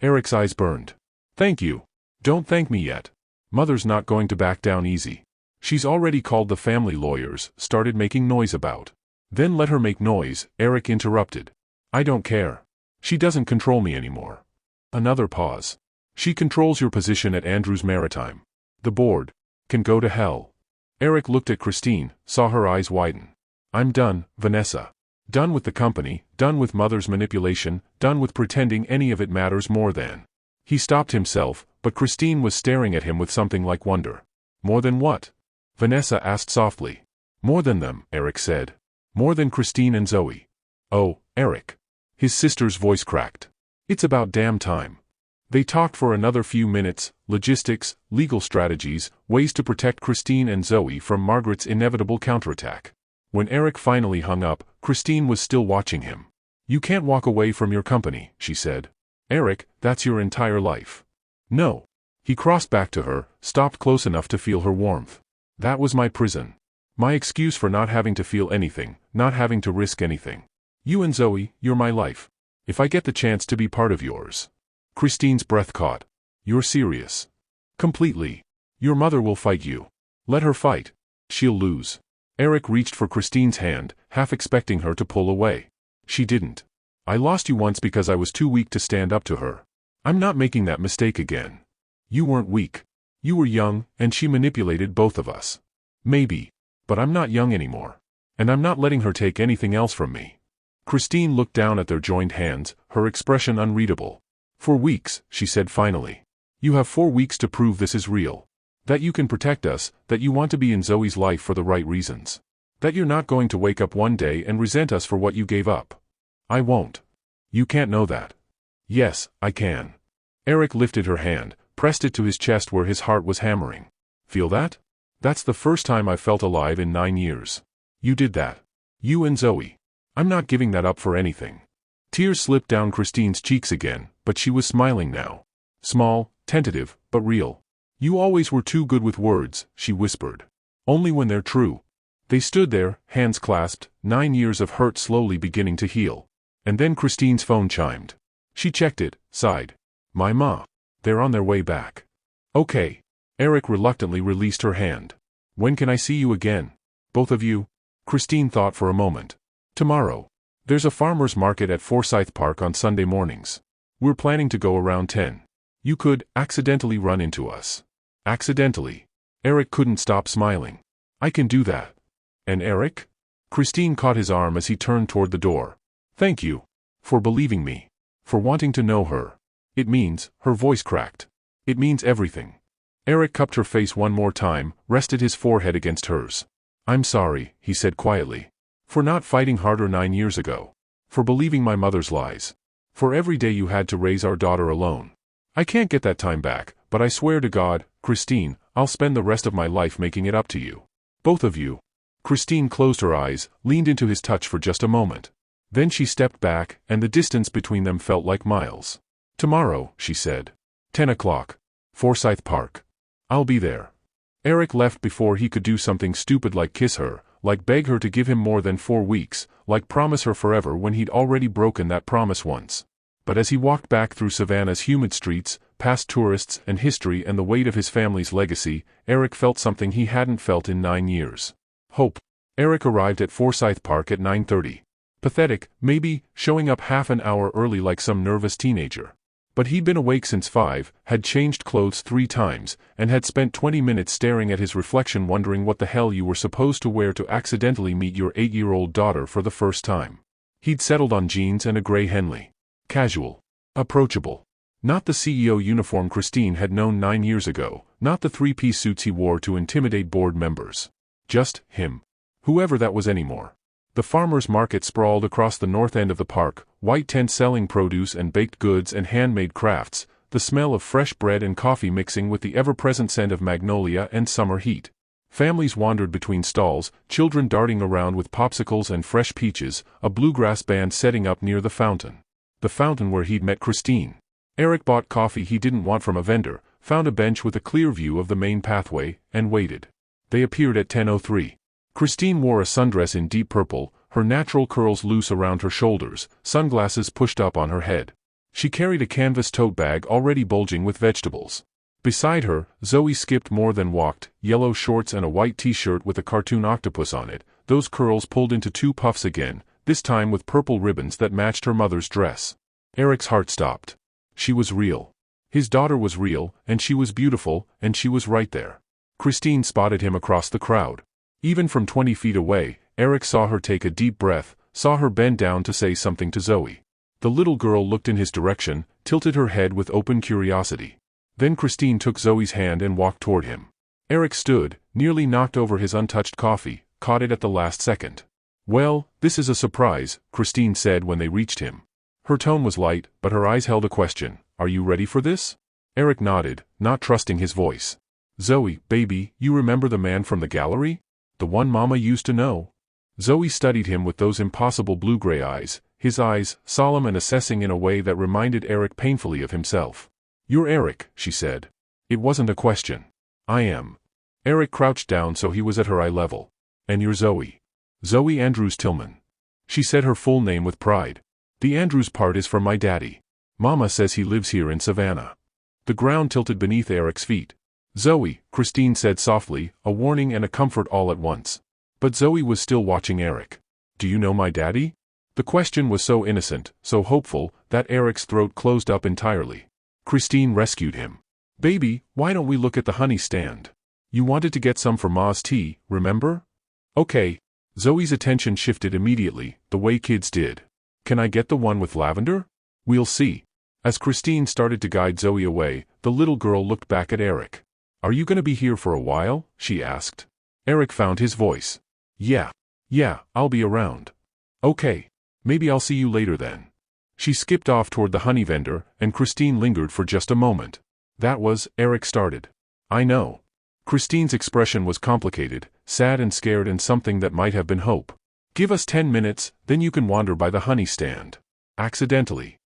Erik's eyes burned. Thank you. Don't thank me yet. Mother's not going to back down easy. She's already called the family lawyers, started making noise about. Then let her make noise, Erik interrupted. I don't care. She doesn't control me anymore. Another pause. She controls your position at Andrews Maritime. The board can go to hell. Erik looked at Christine, saw her eyes widen. I'm done, Vanessa. Done with the company, done with mother's manipulation, done with pretending any of it matters more than. He stopped himself, but Christine was staring at him with something like wonder. More than what? Vanessa asked softly. More than them, Erik said. More than Christine and Zoe. Oh, Erik. His sister's voice cracked. It's about damn time. They talked for another few minutes, logistics, legal strategies, ways to protect Christine and Zoe from Margaret's inevitable counterattack. When Erik finally hung up, Christine was still watching him. "You can't walk away from your company," she said. "Erik, that's your entire life." "No." He crossed back to her, stopped close enough to feel her warmth. "That was my prison. My excuse for not having to feel anything, not having to risk anything. You and Zoe, you're my life. If I get the chance to be part of yours." Christine's breath caught. "You're serious?" "Completely. Your mother will fight you. Let her fight. She'll lose." Erik reached for Christine's hand, half expecting her to pull away. She didn't. "I lost you once because I was too weak to stand up to her. I'm not making that mistake again." "You weren't weak. You were young, and she manipulated both of us." "Maybe. But I'm not young anymore. And I'm not letting her take anything else from me." Christine looked down at their joined hands, her expression unreadable. "For weeks," she said finally. "You have 4 weeks to prove this is real. That you can protect us, that you want to be in Zoe's life for the right reasons. That you're not going to wake up one day and resent us for what you gave up." "I won't." "You can't know that." "Yes, I can." Erik lifted her hand, pressed it to his chest where his heart was hammering. "Feel that? That's the first time I've felt alive in 9 years. You did that. You and Zoe. I'm not giving that up for anything." Tears slipped down Christine's cheeks again, but she was smiling now. Small, tentative, but real. "You always were too good with words," she whispered. "Only when they're true." They stood there, hands clasped, 9 years of hurt slowly beginning to heal. And then Christine's phone chimed. She checked it, sighed. "My ma. They're on their way back." "Okay." Erik reluctantly released her hand. "When can I see you again? Both of you?" Christine thought for a moment. "Tomorrow. There's a farmer's market at Forsyth Park on Sunday mornings. We're planning to go around 10. You could accidentally run into us." "Accidentally?" Erik couldn't stop smiling. "I can do that." "And Erik?" Christine caught his arm as he turned toward the door. "Thank you. For believing me. For wanting to know her. It means," her voice cracked. "It means everything." Erik cupped her face one more time, rested his forehead against hers. "I'm sorry," he said quietly. "For not fighting harder 9 years ago. For believing my mother's lies. For every day you had to raise our daughter alone. I can't get that time back, but I swear to God, Christine, I'll spend the rest of my life making it up to you. Both of you." Christine closed her eyes, leaned into his touch for just a moment. Then she stepped back, and the distance between them felt like miles. "Tomorrow," she said. 10 o'clock. Forsyth Park. I'll be there." Erik left before he could do something stupid like kiss her, like beg her to give him more than 4 weeks, like promise her forever when he'd already broken that promise once. But as he walked back through Savannah's humid streets, past tourists and history and the weight of his family's legacy, Erik felt something he hadn't felt in 9 years. Hope. Erik arrived at Forsyth Park at 9:30. Pathetic, maybe, showing up half an hour early like some nervous teenager. But he'd been awake since 5, had changed clothes 3 times, and had spent 20 minutes staring at his reflection wondering what the hell you were supposed to wear to accidentally meet your 8-year-old daughter for the first time. He'd settled on jeans and a gray Henley. Casual. Approachable. Not the CEO uniform Christine had known 9 years ago, not the 3-piece suits he wore to intimidate board members. Just him. Whoever that was anymore. The farmer's market sprawled across the north end of the park, white tents selling produce and baked goods and handmade crafts, the smell of fresh bread and coffee mixing with the ever-present scent of magnolia and summer heat. Families wandered between stalls, children darting around with popsicles and fresh peaches, a bluegrass band setting up near the fountain. The fountain where he'd met Christine. Erik bought coffee he didn't want from a vendor, found a bench with a clear view of the main pathway, and waited. They appeared at 10:03. Christine wore a sundress in deep purple, her natural curls loose around her shoulders, sunglasses pushed up on her head. She carried a canvas tote bag already bulging with vegetables. Beside her, Zoe skipped more than walked, yellow shorts and a white t-shirt with a cartoon octopus on it, those curls pulled into 2 puffs again, this time with purple ribbons that matched her mother's dress. Erik's heart stopped. She was real. His daughter was real, and she was beautiful, and she was right there. Christine spotted him across the crowd. Even from 20 feet away, Erik saw her take a deep breath, saw her bend down to say something to Zoe. The little girl looked in his direction, tilted her head with open curiosity. Then Christine took Zoe's hand and walked toward him. Erik stood, nearly knocked over his untouched coffee, caught it at the last second. "Well, this is a surprise," Christine said when they reached him. Her tone was light, but her eyes held a question. are you ready for this? Erik nodded, not trusting his voice. Zoe, baby, you remember the man from the gallery? The one Mama used to know? Zoe studied him with those impossible blue-gray eyes, his eyes, solemn and assessing in a way that reminded Erik painfully of himself. You're Erik, she said. It wasn't a question. I am. Erik crouched down so he was at her eye level. And you're Zoe. Zoe Andrews Tillman. She said her full name with pride. The Andrews part is from my daddy. Mama says he lives here in Savannah. The ground tilted beneath Erik's feet. Zoe, Christine said softly, a warning and a comfort all at once. But Zoe was still watching Erik. Do you know my daddy? The question was so innocent, so hopeful, that Erik's throat closed up entirely. Christine rescued him. Baby, why don't we look at the honey stand? You wanted to get some for Ma's tea, remember? Okay. Zoe's attention shifted immediately, the way kids did. Can I get the one with lavender? We'll see. As Christine started to guide Zoe away, the little girl looked back at Erik. Are you going to be here for a while? She asked. Erik found his voice. Yeah, I'll be around. Okay. Maybe I'll see you later then. She skipped off toward the honey vendor, and Christine lingered for just a moment. Erik started. I know. Christine's expression was complicated, sad and scared and something that might have been hope. Give us 10 minutes, then you can wander by the honey stand. Accidentally,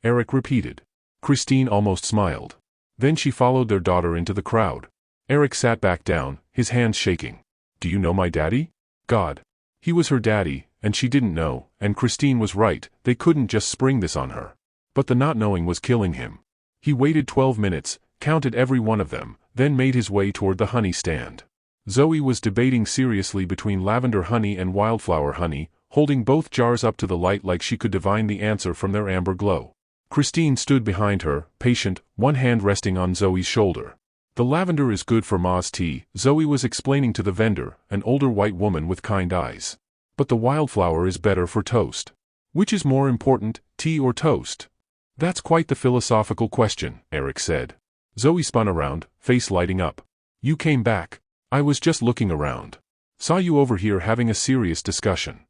Erik repeated. Christine almost smiled. Then she followed their daughter into the crowd. Erik sat back down, his hands shaking. Do you know my daddy? God. He was her daddy, and she didn't know, and Christine was right, they couldn't just spring this on her. But the not knowing was killing him. He waited 12 minutes, counted every one of them, then made his way toward the honey stand. Zoe was debating seriously between lavender honey and wildflower honey, holding both jars up to the light like she could divine the answer from their amber glow. Christine stood behind her, patient, one hand resting on Zoe's shoulder. The lavender is good for Ma's tea, Zoe was explaining to the vendor, an older white woman with kind eyes. But the wildflower is better for toast. Which is more important, tea or toast? That's quite the philosophical question, Erik said. Zoe spun around, face lighting up. You came back. I was just looking around. Saw you over here having a serious discussion.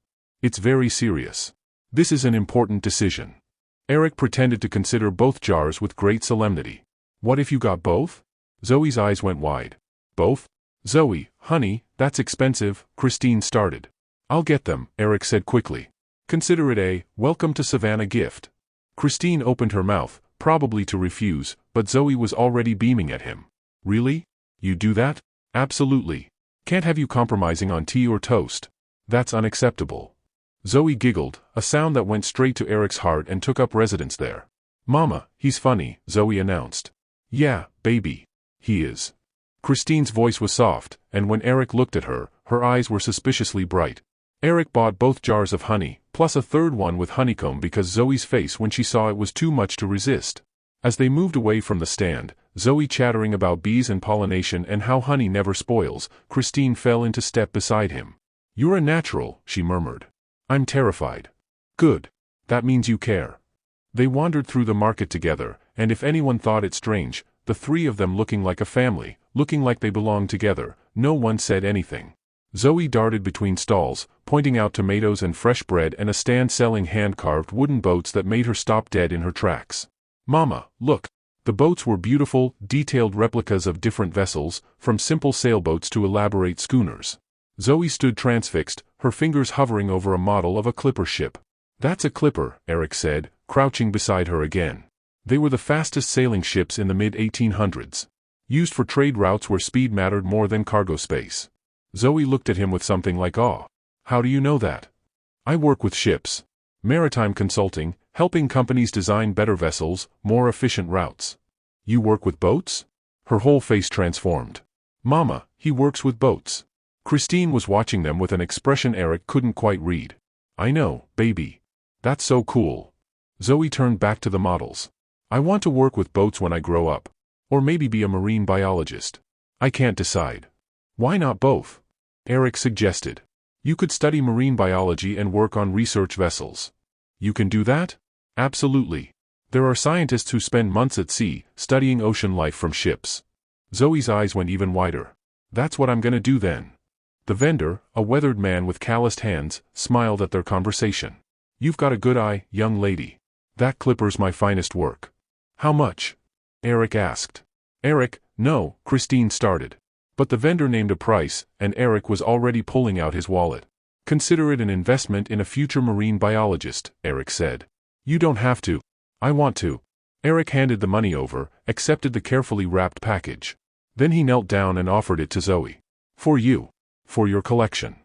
It's very serious. This is an important decision. Erik pretended to consider both jars with great solemnity. What if you got both? Zoe's eyes went wide. Both? Zoe, honey, that's expensive, Christine started. I'll get them, Erik said quickly. Consider it a welcome to Savannah gift. Christine opened her mouth, probably to refuse, but Zoe was already beaming at him. Really? You do that? Absolutely. Can't have you compromising on tea or toast. That's unacceptable. Zoe giggled, a sound that went straight to Erik's heart and took up residence there. Mama, he's funny, Zoe announced. Yeah, baby. He is. Christine's voice was soft, and when Erik looked at her, her eyes were suspiciously bright. Erik bought both jars of honey, plus a third one with honeycomb because Zoe's face when she saw it was too much to resist. As they moved away from the stand, Zoe chattering about bees and pollination and how honey never spoils, Christine fell into step beside him. You're a natural, she murmured. I'm terrified. Good. That means you care. They wandered through the market together, and if anyone thought it strange, the three of them looking like a family, looking like they belonged together, no one said anything. Zoe darted between stalls, pointing out tomatoes and fresh bread and a stand selling hand-carved wooden boats that made her stop dead in her tracks. Mama, look. The boats were beautiful, detailed replicas of different vessels, from simple sailboats to elaborate schooners. Zoe stood transfixed, her fingers hovering over a model of a clipper ship. That's a clipper, Erik said, crouching beside her again. They were the fastest sailing ships in the mid-1800s. Used for trade routes where speed mattered more than cargo space. Zoe looked at him with something like awe. How do you know that? I work with ships. Maritime consulting, helping companies design better vessels, more efficient routes. You work with boats? Her whole face transformed. Mama, he works with boats. Christine was watching them with an expression Erik couldn't quite read. I know, baby. That's so cool. Zoe turned back to the models. I want to work with boats when I grow up. Or maybe be a marine biologist. I can't decide. Why not both? Erik suggested. You could study marine biology and work on research vessels. You can do that? Absolutely. There are scientists who spend months at sea, studying ocean life from ships. Zoe's eyes went even wider. That's what I'm gonna do then. The vendor, a weathered man with calloused hands, smiled at their conversation. You've got a good eye, young lady. That clipper's my finest work. How much? Erik asked. Erik, no, Christine started. But the vendor named a price, and Erik was already pulling out his wallet. Consider it an investment in a future marine biologist, Erik said. You don't have to. I want to. Erik handed the money over, accepted the carefully wrapped package. Then he knelt down and offered it to Zoe. For you. For your collection.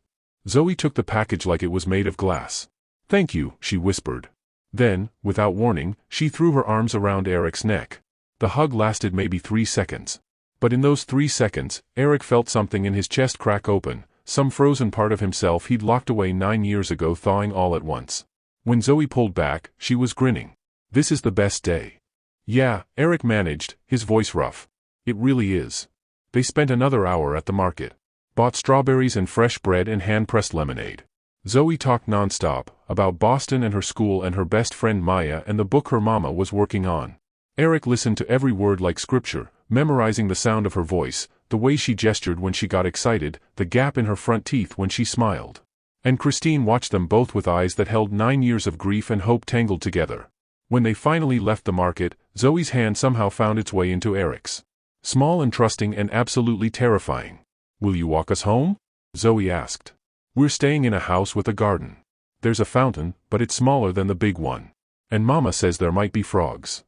Zoe took the package like it was made of glass. Thank you, she whispered. Then, without warning, she threw her arms around Erik's neck. The hug lasted maybe 3 seconds. But in those 3 seconds, Erik felt something in his chest crack open, some frozen part of himself he'd locked away 9 years ago thawing all at once. When Zoe pulled back, she was grinning. This is the best day. Yeah, Erik managed, his voice rough. It really is. They spent another hour at the market. Bought strawberries and fresh bread and hand-pressed lemonade. Zoe talked nonstop, about Boston and her school and her best friend Maya and the book her mama was working on. Erik listened to every word like scripture, memorizing the sound of her voice, the way she gestured when she got excited, the gap in her front teeth when she smiled. And Christine watched them both with eyes that held 9 years of grief and hope tangled together. When they finally left the market, Zoe's hand somehow found its way into Erik's. Small and trusting and absolutely terrifying. Will you walk us home? Zoe asked. We're staying in a house with a garden. There's a fountain, but it's smaller than the big one. And Mama says there might be frogs.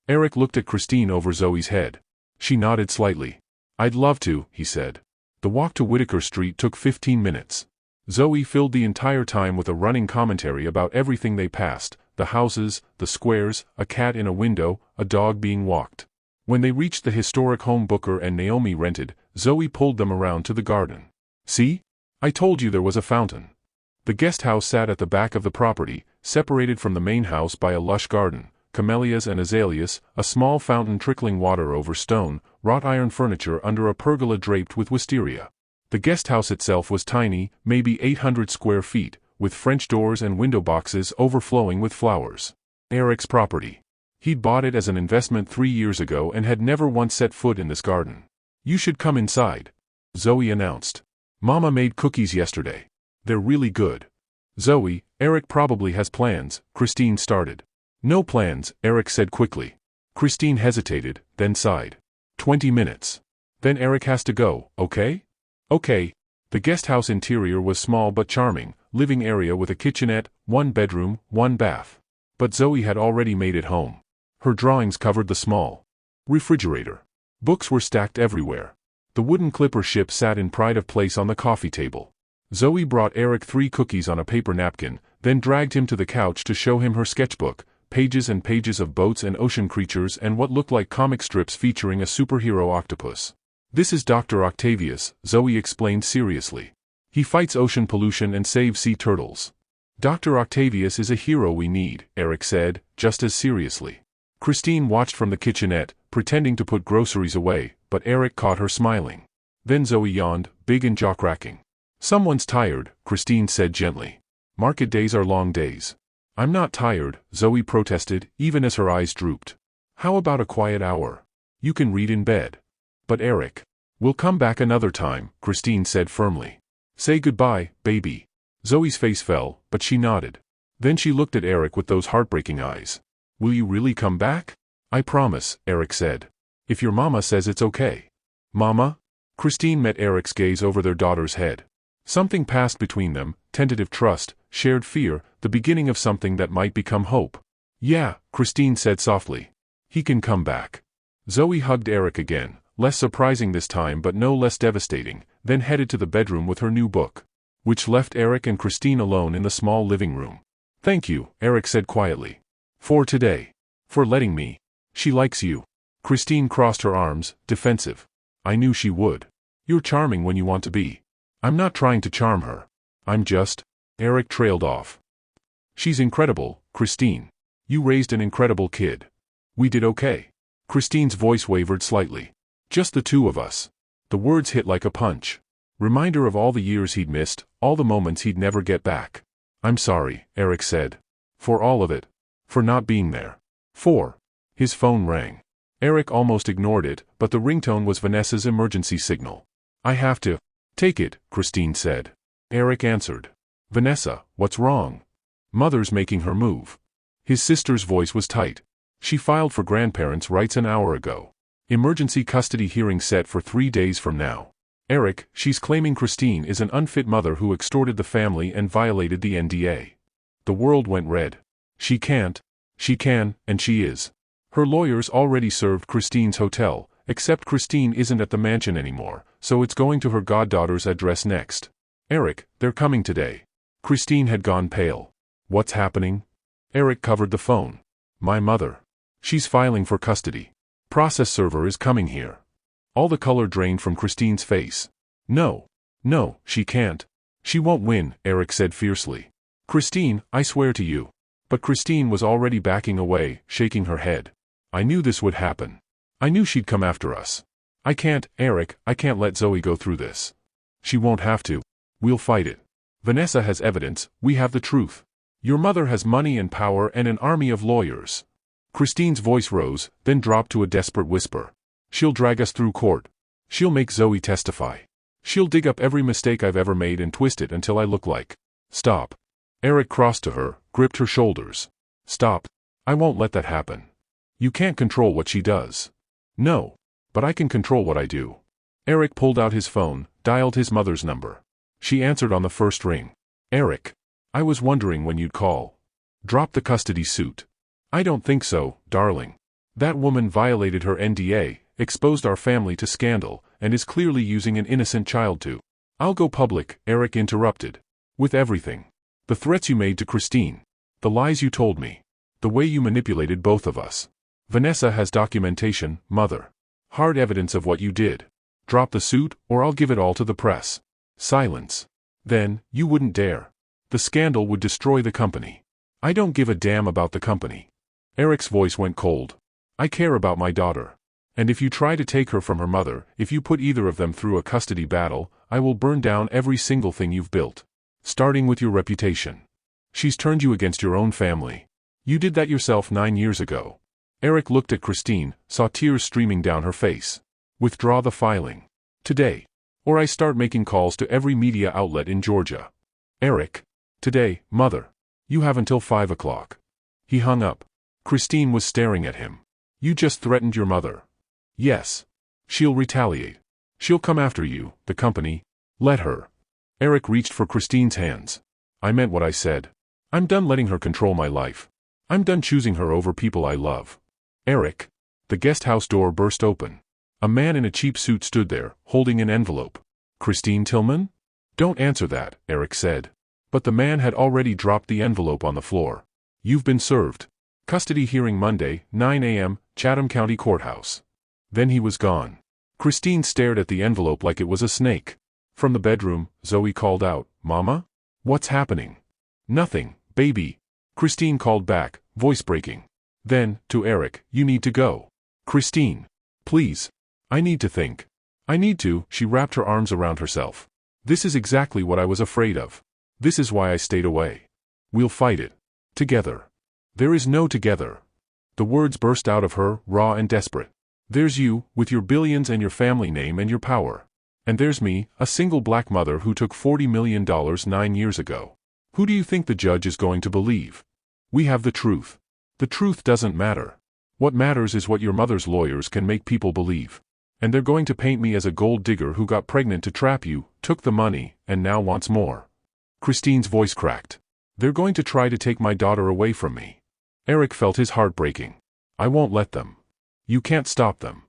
Erik looked at Christine over Zoe's head. She nodded slightly. I'd love to, he said. The walk to Whitaker Street took 15 minutes. Zoe filled the entire time with a running commentary about everything they passed, the houses, the squares, a cat in a window, a dog being walked. When they reached the historic home Booker and Naomi rented, Zoe pulled them around to the garden. See? I told you there was a fountain. The guest house sat at the back of the property, separated from the main house by a lush garden, camellias and azaleas, a small fountain trickling water over stone, wrought iron furniture under a pergola draped with wisteria. The guest house itself was tiny, maybe 800 square feet, with French doors and window boxes overflowing with flowers. Erik's property. He'd bought it as an investment 3 years ago and had never once set foot in this garden. You should come inside, Zoe announced. Mama made cookies yesterday. They're really good. Zoe, Erik probably has plans, Christine started. No plans, Erik said quickly. Christine hesitated, then sighed. 20 minutes. Then Erik has to go, okay? Okay. The guest house interior was small but charming, living area with a kitchenette, 1 bedroom, 1 bath. But Zoe had already made it home. Her drawings covered the small refrigerator. Books were stacked everywhere. The wooden clipper ship sat in pride of place on the coffee table. Zoe brought Erik 3 cookies on a paper napkin, then dragged him to the couch to show him her sketchbook, pages and pages of boats and ocean creatures and what looked like comic strips featuring a superhero octopus. This is Dr. Octavius, Zoe explained seriously. He fights ocean pollution and saves sea turtles. Dr. Octavius is a hero we need, Erik said, just as seriously. Christine watched from the kitchenette, pretending to put groceries away, but Erik caught her smiling. Then Zoe yawned, big and jaw-cracking. Someone's tired, Christine said gently. Market days are long days. I'm not tired, Zoe protested, even as her eyes drooped. How about a quiet hour? You can read in bed. But Erik. We'll come back another time, Christine said firmly. Say goodbye, baby. Zoe's face fell, but she nodded. Then she looked at Erik with those heartbreaking eyes. Will you really come back? I promise, Erik said. If your mama says it's okay. Mama? Christine met Erik's gaze over their daughter's head. Something passed between them, tentative trust, shared fear, the beginning of something that might become hope. Yeah, Christine said softly. He can come back. Zoe hugged Erik again, less surprising this time but no less devastating, then headed to the bedroom with her new book. Which left Erik and Christine alone in the small living room. Thank you, Erik said quietly. For today. For letting me. She likes you. Christine crossed her arms, defensive. I knew she would. You're charming when you want to be. I'm not trying to charm her. I'm just. Erik trailed off. She's incredible, Christine. You raised an incredible kid. We did okay. Christine's voice wavered slightly. Just the two of us. The words hit like a punch. Reminder of all the years he'd missed, all the moments he'd never get back. I'm sorry, Erik said. For all of it. For not being there. His phone rang. Erik almost ignored it, but the ringtone was Vanessa's emergency signal. I have to. Take it, Christine said. Erik answered. Vanessa, what's wrong? Mother's making her move. His sister's voice was tight. She filed for grandparents' rights an hour ago. Emergency custody hearing set for 3 days from now. Erik, she's claiming Christine is an unfit mother who extorted the family and violated the NDA. The world went red. She can't. She can, and she is. Her lawyers already served Christine's hotel, except Christine isn't at the mansion anymore, so it's going to her goddaughter's address next. Erik, they're coming today. Christine had gone pale. What's happening? Erik covered the phone. My mother. She's filing for custody. Process server is coming here. All the color drained from Christine's face. No. No, she can't. She won't win, Erik said fiercely. Christine, I swear to you. But Christine was already backing away, shaking her head. I knew this would happen. I knew she'd come after us. I can't, Erik, I can't let Zoe go through this. She won't have to. We'll fight it. Vanessa has evidence, we have the truth. Your mother has money and power and an army of lawyers. Christine's voice rose, then dropped to a desperate whisper. She'll drag us through court. She'll make Zoe testify. She'll dig up every mistake I've ever made and twist it until I look like. Stop. Erik crossed to her, gripped her shoulders. Stop. I won't let that happen. You can't control what she does. No. But I can control what I do. Erik pulled out his phone, dialed his mother's number. She answered on the first ring. Erik. I was wondering when you'd call. Drop the custody suit. I don't think so, darling. That woman violated her NDA, exposed our family to scandal, and is clearly using an innocent child to. I'll go public, Erik interrupted. With everything. The threats you made to Christine. The lies you told me. The way you manipulated both of us. Vanessa has documentation, mother. Hard evidence of what you did. Drop the suit, or I'll give it all to the press. Silence. Then, you wouldn't dare. The scandal would destroy the company. I don't give a damn about the company. Erik's voice went cold. I care about my daughter. And if you try to take her from her mother, if you put either of them through a custody battle, I will burn down every single thing you've built. Starting with your reputation. She's turned you against your own family. You did that yourself 9 years ago. Erik looked at Christine, saw tears streaming down her face. Withdraw the filing. Today. Or I start making calls to every media outlet in Georgia. Erik. Today, mother. You have until 5 o'clock. He hung up. Christine was staring at him. You just threatened your mother. Yes. She'll retaliate. She'll come after you, the company. Let her. Erik reached for Christine's hands. I meant what I said. I'm done letting her control my life. I'm done choosing her over people I love. Erik. The guest house door burst open. A man in a cheap suit stood there, holding an envelope. Christine Tillman? Don't answer that, Erik said. But the man had already dropped the envelope on the floor. You've been served. Custody hearing Monday, 9 a.m., Chatham County Courthouse. Then he was gone. Christine stared at the envelope like it was a snake. From the bedroom, Zoe called out, Mama? What's happening? Nothing, baby. Christine called back, voice breaking. Then, to Erik, you need to go. Christine. Please. I need to think. I need to, she wrapped her arms around herself. This is exactly what I was afraid of. This is why I stayed away. We'll fight it. Together. There is no together. The words burst out of her, raw and desperate. There's you, with your billions and your family name and your power. And there's me, a single black mother who took $40 million 9 years ago. Who do you think the judge is going to believe? We have the truth. The truth doesn't matter. What matters is what your mother's lawyers can make people believe. And they're going to paint me as a gold digger who got pregnant to trap you, took the money, and now wants more. Christine's voice cracked. They're going to try to take my daughter away from me. Erik felt his heart breaking. I won't let them. You can't stop them.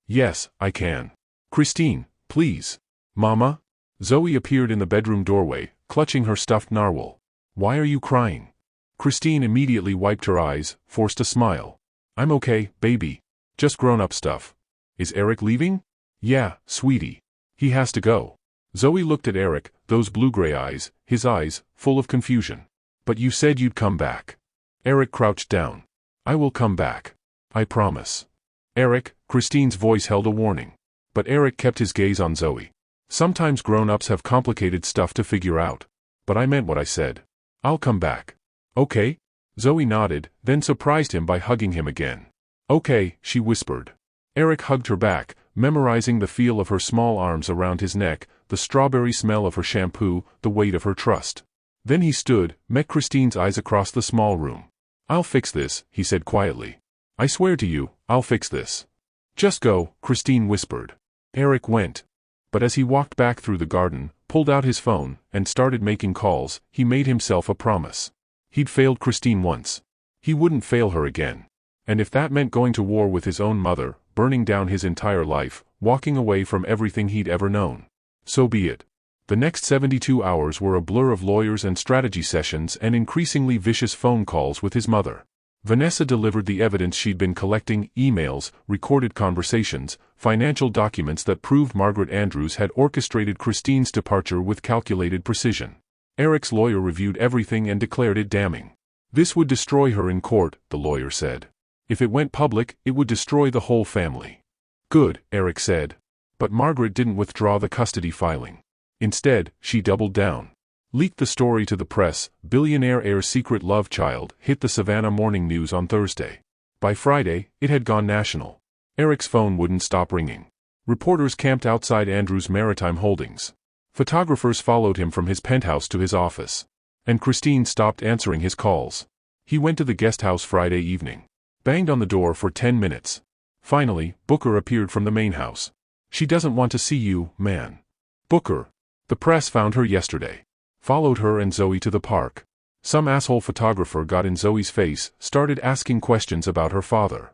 Yes, I can. Christine, please. Mama? Zoe appeared in the bedroom doorway, clutching her stuffed narwhal. Why are you crying? Christine immediately wiped her eyes, forced a smile. I'm okay, baby. Just grown-up stuff. Is Erik leaving? Yeah, sweetie. He has to go. Zoe looked at Erik, those blue-gray eyes, his eyes, full of confusion. But you said you'd come back. Erik crouched down. I will come back. I promise. Erik, Christine's voice held a warning. But Erik kept his gaze on Zoe. Sometimes grown-ups have complicated stuff to figure out. But I meant what I said. I'll come back. Okay? Zoe nodded, then surprised him by hugging him again. Okay, she whispered. Erik hugged her back, memorizing the feel of her small arms around his neck, the strawberry smell of her shampoo, the weight of her trust. Then he stood, met Christine's eyes across the small room. "I'll fix this," he said quietly. "I swear to you, I'll fix this." "Just go," Christine whispered. Erik went. But as he walked back through the garden, pulled out his phone, and started making calls, he made himself a promise. He'd failed Christine once. He wouldn't fail her again. And if that meant going to war with his own mother, burning down his entire life, walking away from everything he'd ever known, so be it. The next 72 hours were a blur of lawyers and strategy sessions and increasingly vicious phone calls with his mother. Vanessa delivered the evidence she'd been collecting: emails, recorded conversations, financial documents that proved Margaret Andrews had orchestrated Christine's departure with calculated precision. Erik's lawyer reviewed everything and declared it damning. This would destroy her in court, the lawyer said. If it went public, it would destroy the whole family. Good, Erik said. But Margaret didn't withdraw the custody filing. Instead, she doubled down. Leaked the story to the press. Billionaire heir's secret love child hit the Savannah morning news on Thursday. By Friday, it had gone national. Erik's phone wouldn't stop ringing. Reporters camped outside Andrews' Maritime Holdings. Photographers followed him from his penthouse to his office. And Christine stopped answering his calls. He went to the guest house Friday evening. Banged on the door for 10 minutes. Finally, Booker appeared from the main house. "She doesn't want to see you, man." Booker. The press found her yesterday. Followed her and Zoe to the park. Some asshole photographer got in Zoe's face, started asking questions about her father.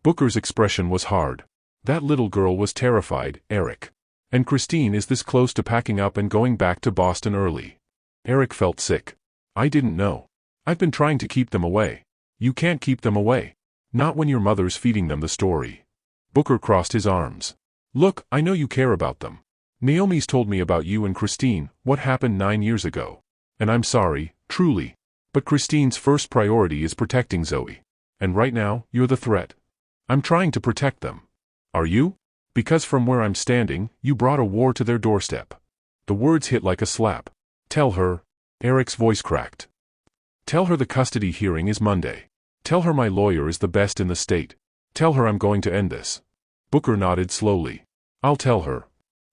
Booker's expression was hard. That little girl was terrified, Erik. And Christine is this close to packing up and going back to Boston early. Erik felt sick. "I didn't know. I've been trying to keep them away." "You can't keep them away. Not when your mother's feeding them the story." Booker crossed his arms. "Look, I know you care about them. Naomi's told me about you and Christine, what happened 9 years ago. And I'm sorry, truly. But Christine's first priority is protecting Zoe. And right now, you're the threat. I'm trying to protect them." "Are you?" "Because from where I'm standing, you brought a war to their doorstep." The words hit like a slap. "Tell her." Erik's voice cracked. "Tell her the custody hearing is Monday. Tell her my lawyer is the best in the state. Tell her I'm going to end this." Booker nodded slowly. "I'll tell her."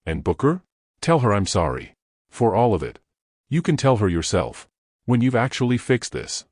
"And Booker?" "Tell her I'm sorry. For all of it. You can tell her yourself. When you've actually fixed this."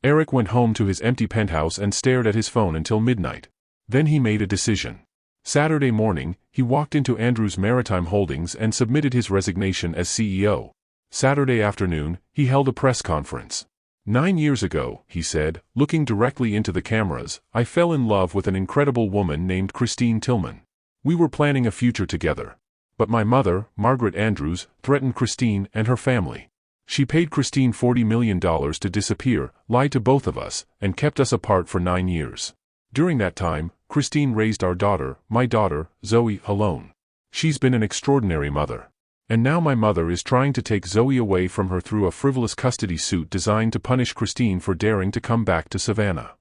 Erik went home to his empty penthouse and stared at his phone until midnight. Then he made a decision. Saturday morning, he walked into Andrews' Maritime Holdings and submitted his resignation as CEO. Saturday afternoon, he held a press conference. 9 years ago, he said, looking directly into the cameras, I fell in love with an incredible woman named Christine Tillman. We were planning a future together. But my mother, Margaret Andrews, threatened Christine and her family. She paid Christine $40 million to disappear, lied to both of us, and kept us apart for 9 years. During that time, Christine raised our daughter, my daughter, Zoe, alone. She's been an extraordinary mother. And now my mother is trying to take Zoe away from her through a frivolous custody suit designed to punish Christine for daring to come back to Savannah.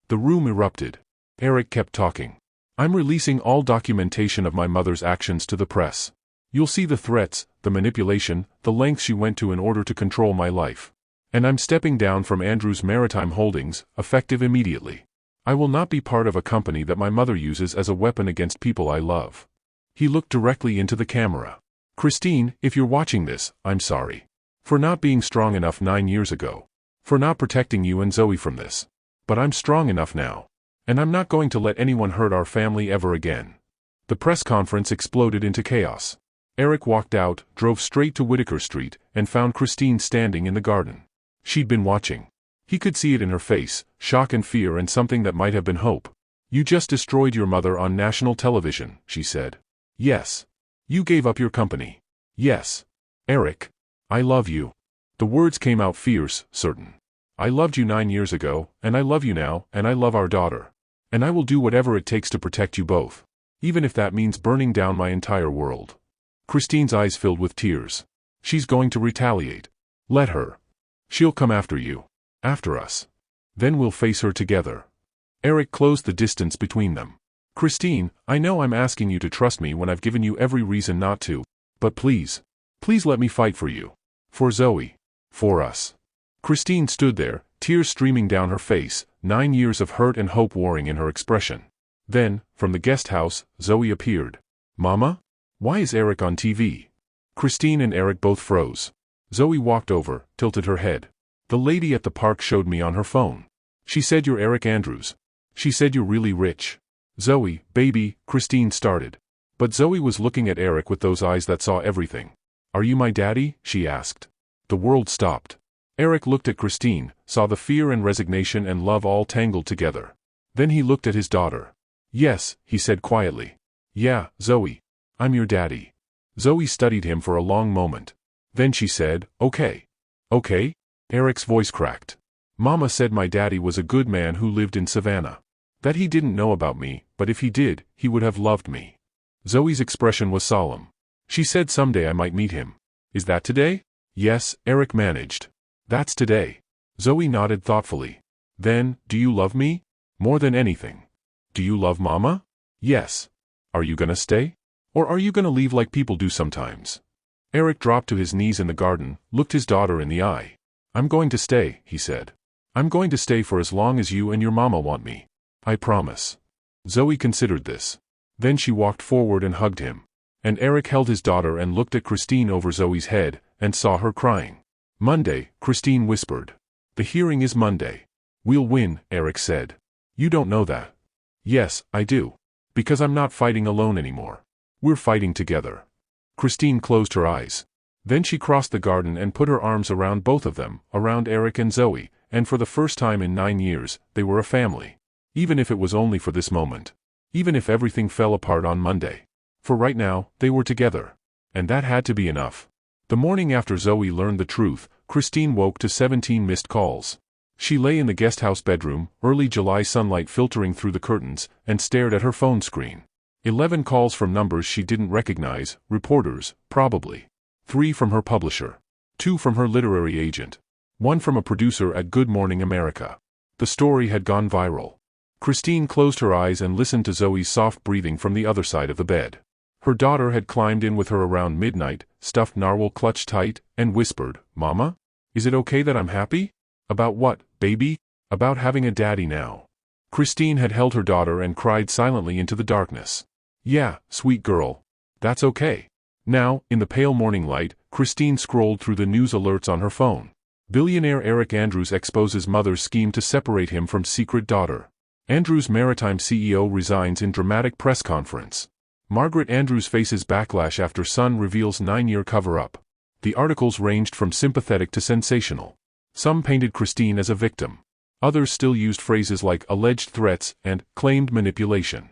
The room erupted. Erik kept talking. I'm releasing all documentation of my mother's actions to the press. You'll see the threats, the manipulation, the lengths she went to in order to control my life. And I'm stepping down from Andrews' Maritime Holdings, effective immediately. I will not be part of a company that my mother uses as a weapon against people I love. He looked directly into the camera. Christine, if you're watching this, I'm sorry. For not being strong enough 9 years ago. For not protecting you and Zoe from this. But I'm strong enough now. And I'm not going to let anyone hurt our family ever again. The press conference exploded into chaos. Erik walked out, drove straight to Whitaker Street, and found Christine standing in the garden. She'd been watching. He could see it in her face, shock and fear and something that might have been hope. You just destroyed your mother on national television, she said. Yes. You gave up your company. Yes. Erik. I love you. The words came out fierce, certain. I loved you 9 years ago, and I love you now, and I love our daughter. And I will do whatever it takes to protect you both. Even if that means burning down my entire world. Christine's eyes filled with tears. She's going to retaliate. Let her. She'll come after you. After us. Then we'll face her together. Erik closed the distance between them. Christine, I know I'm asking you to trust me when I've given you every reason not to. But please. Please let me fight for you. For Zoe. For us. Christine stood there, tears streaming down her face, 9 years of hurt and hope warring in her expression. Then, from the guest house, Zoe appeared. Mama? Why is Erik on TV? Christine and Erik both froze. Zoe walked over, tilted her head. The lady at the park showed me on her phone. She said you're Erik Andrews. She said you're really rich. Zoe, baby, Christine started. But Zoe was looking at Erik with those eyes that saw everything. Are you my daddy? She asked. The world stopped. Erik looked at Christine, saw the fear and resignation and love all tangled together. Then he looked at his daughter. Yes, he said quietly. Yeah, Zoe. I'm your daddy. Zoe studied him for a long moment. Then she said, okay. Okay? Erik's voice cracked. Mama said my daddy was a good man who lived in Savannah. That he didn't know about me, but if he did, he would have loved me. Zoe's expression was solemn. She said someday I might meet him. Is that today? Yes, Erik managed. That's today. Zoe nodded thoughtfully. Then, do you love me? More than anything. Do you love Mama? Yes. Are you gonna stay? Or are you gonna leave like people do sometimes? Erik dropped to his knees in the garden, looked his daughter in the eye. I'm going to stay, he said. I'm going to stay for as long as you and your mama want me. I promise. Zoe considered this. Then she walked forward and hugged him. And Erik held his daughter and looked at Christine over Zoe's head, and saw her crying. Monday, Christine whispered. The hearing is Monday. We'll win, Erik said. You don't know that. Yes, I do. Because I'm not fighting alone anymore. We're fighting together. Christine closed her eyes. Then she crossed the garden and put her arms around both of them, around Erik and Zoe, and for the first time in 9 years, they were a family. Even if it was only for this moment. Even if everything fell apart on Monday. For right now, they were together. And that had to be enough. The morning after Zoe learned the truth, Christine woke to 17 missed calls. She lay in the guesthouse bedroom, early July sunlight filtering through the curtains, and stared at her phone screen. 11 calls from numbers she didn't recognize, reporters, probably. 3 from her publisher. 2 from her literary agent. 1 from a producer at Good Morning America. The story had gone viral. Christine closed her eyes and listened to Zoe's soft breathing from the other side of the bed. Her daughter had climbed in with her around midnight, stuffed narwhal clutched tight, and whispered, Mama? Is it okay that I'm happy? About what, baby? About having a daddy now. Christine had held her daughter and cried silently into the darkness. Yeah, sweet girl. That's okay. Now, in the pale morning light, Christine scrolled through the news alerts on her phone. Billionaire Erik Andrews exposes mother's scheme to separate him from secret daughter. Andrews Maritime CEO resigns in dramatic press conference. Margaret Andrews faces backlash after son reveals 9-year cover-up. The articles ranged from sympathetic to sensational. Some painted Christine as a victim. Others still used phrases like alleged threats and claimed manipulation.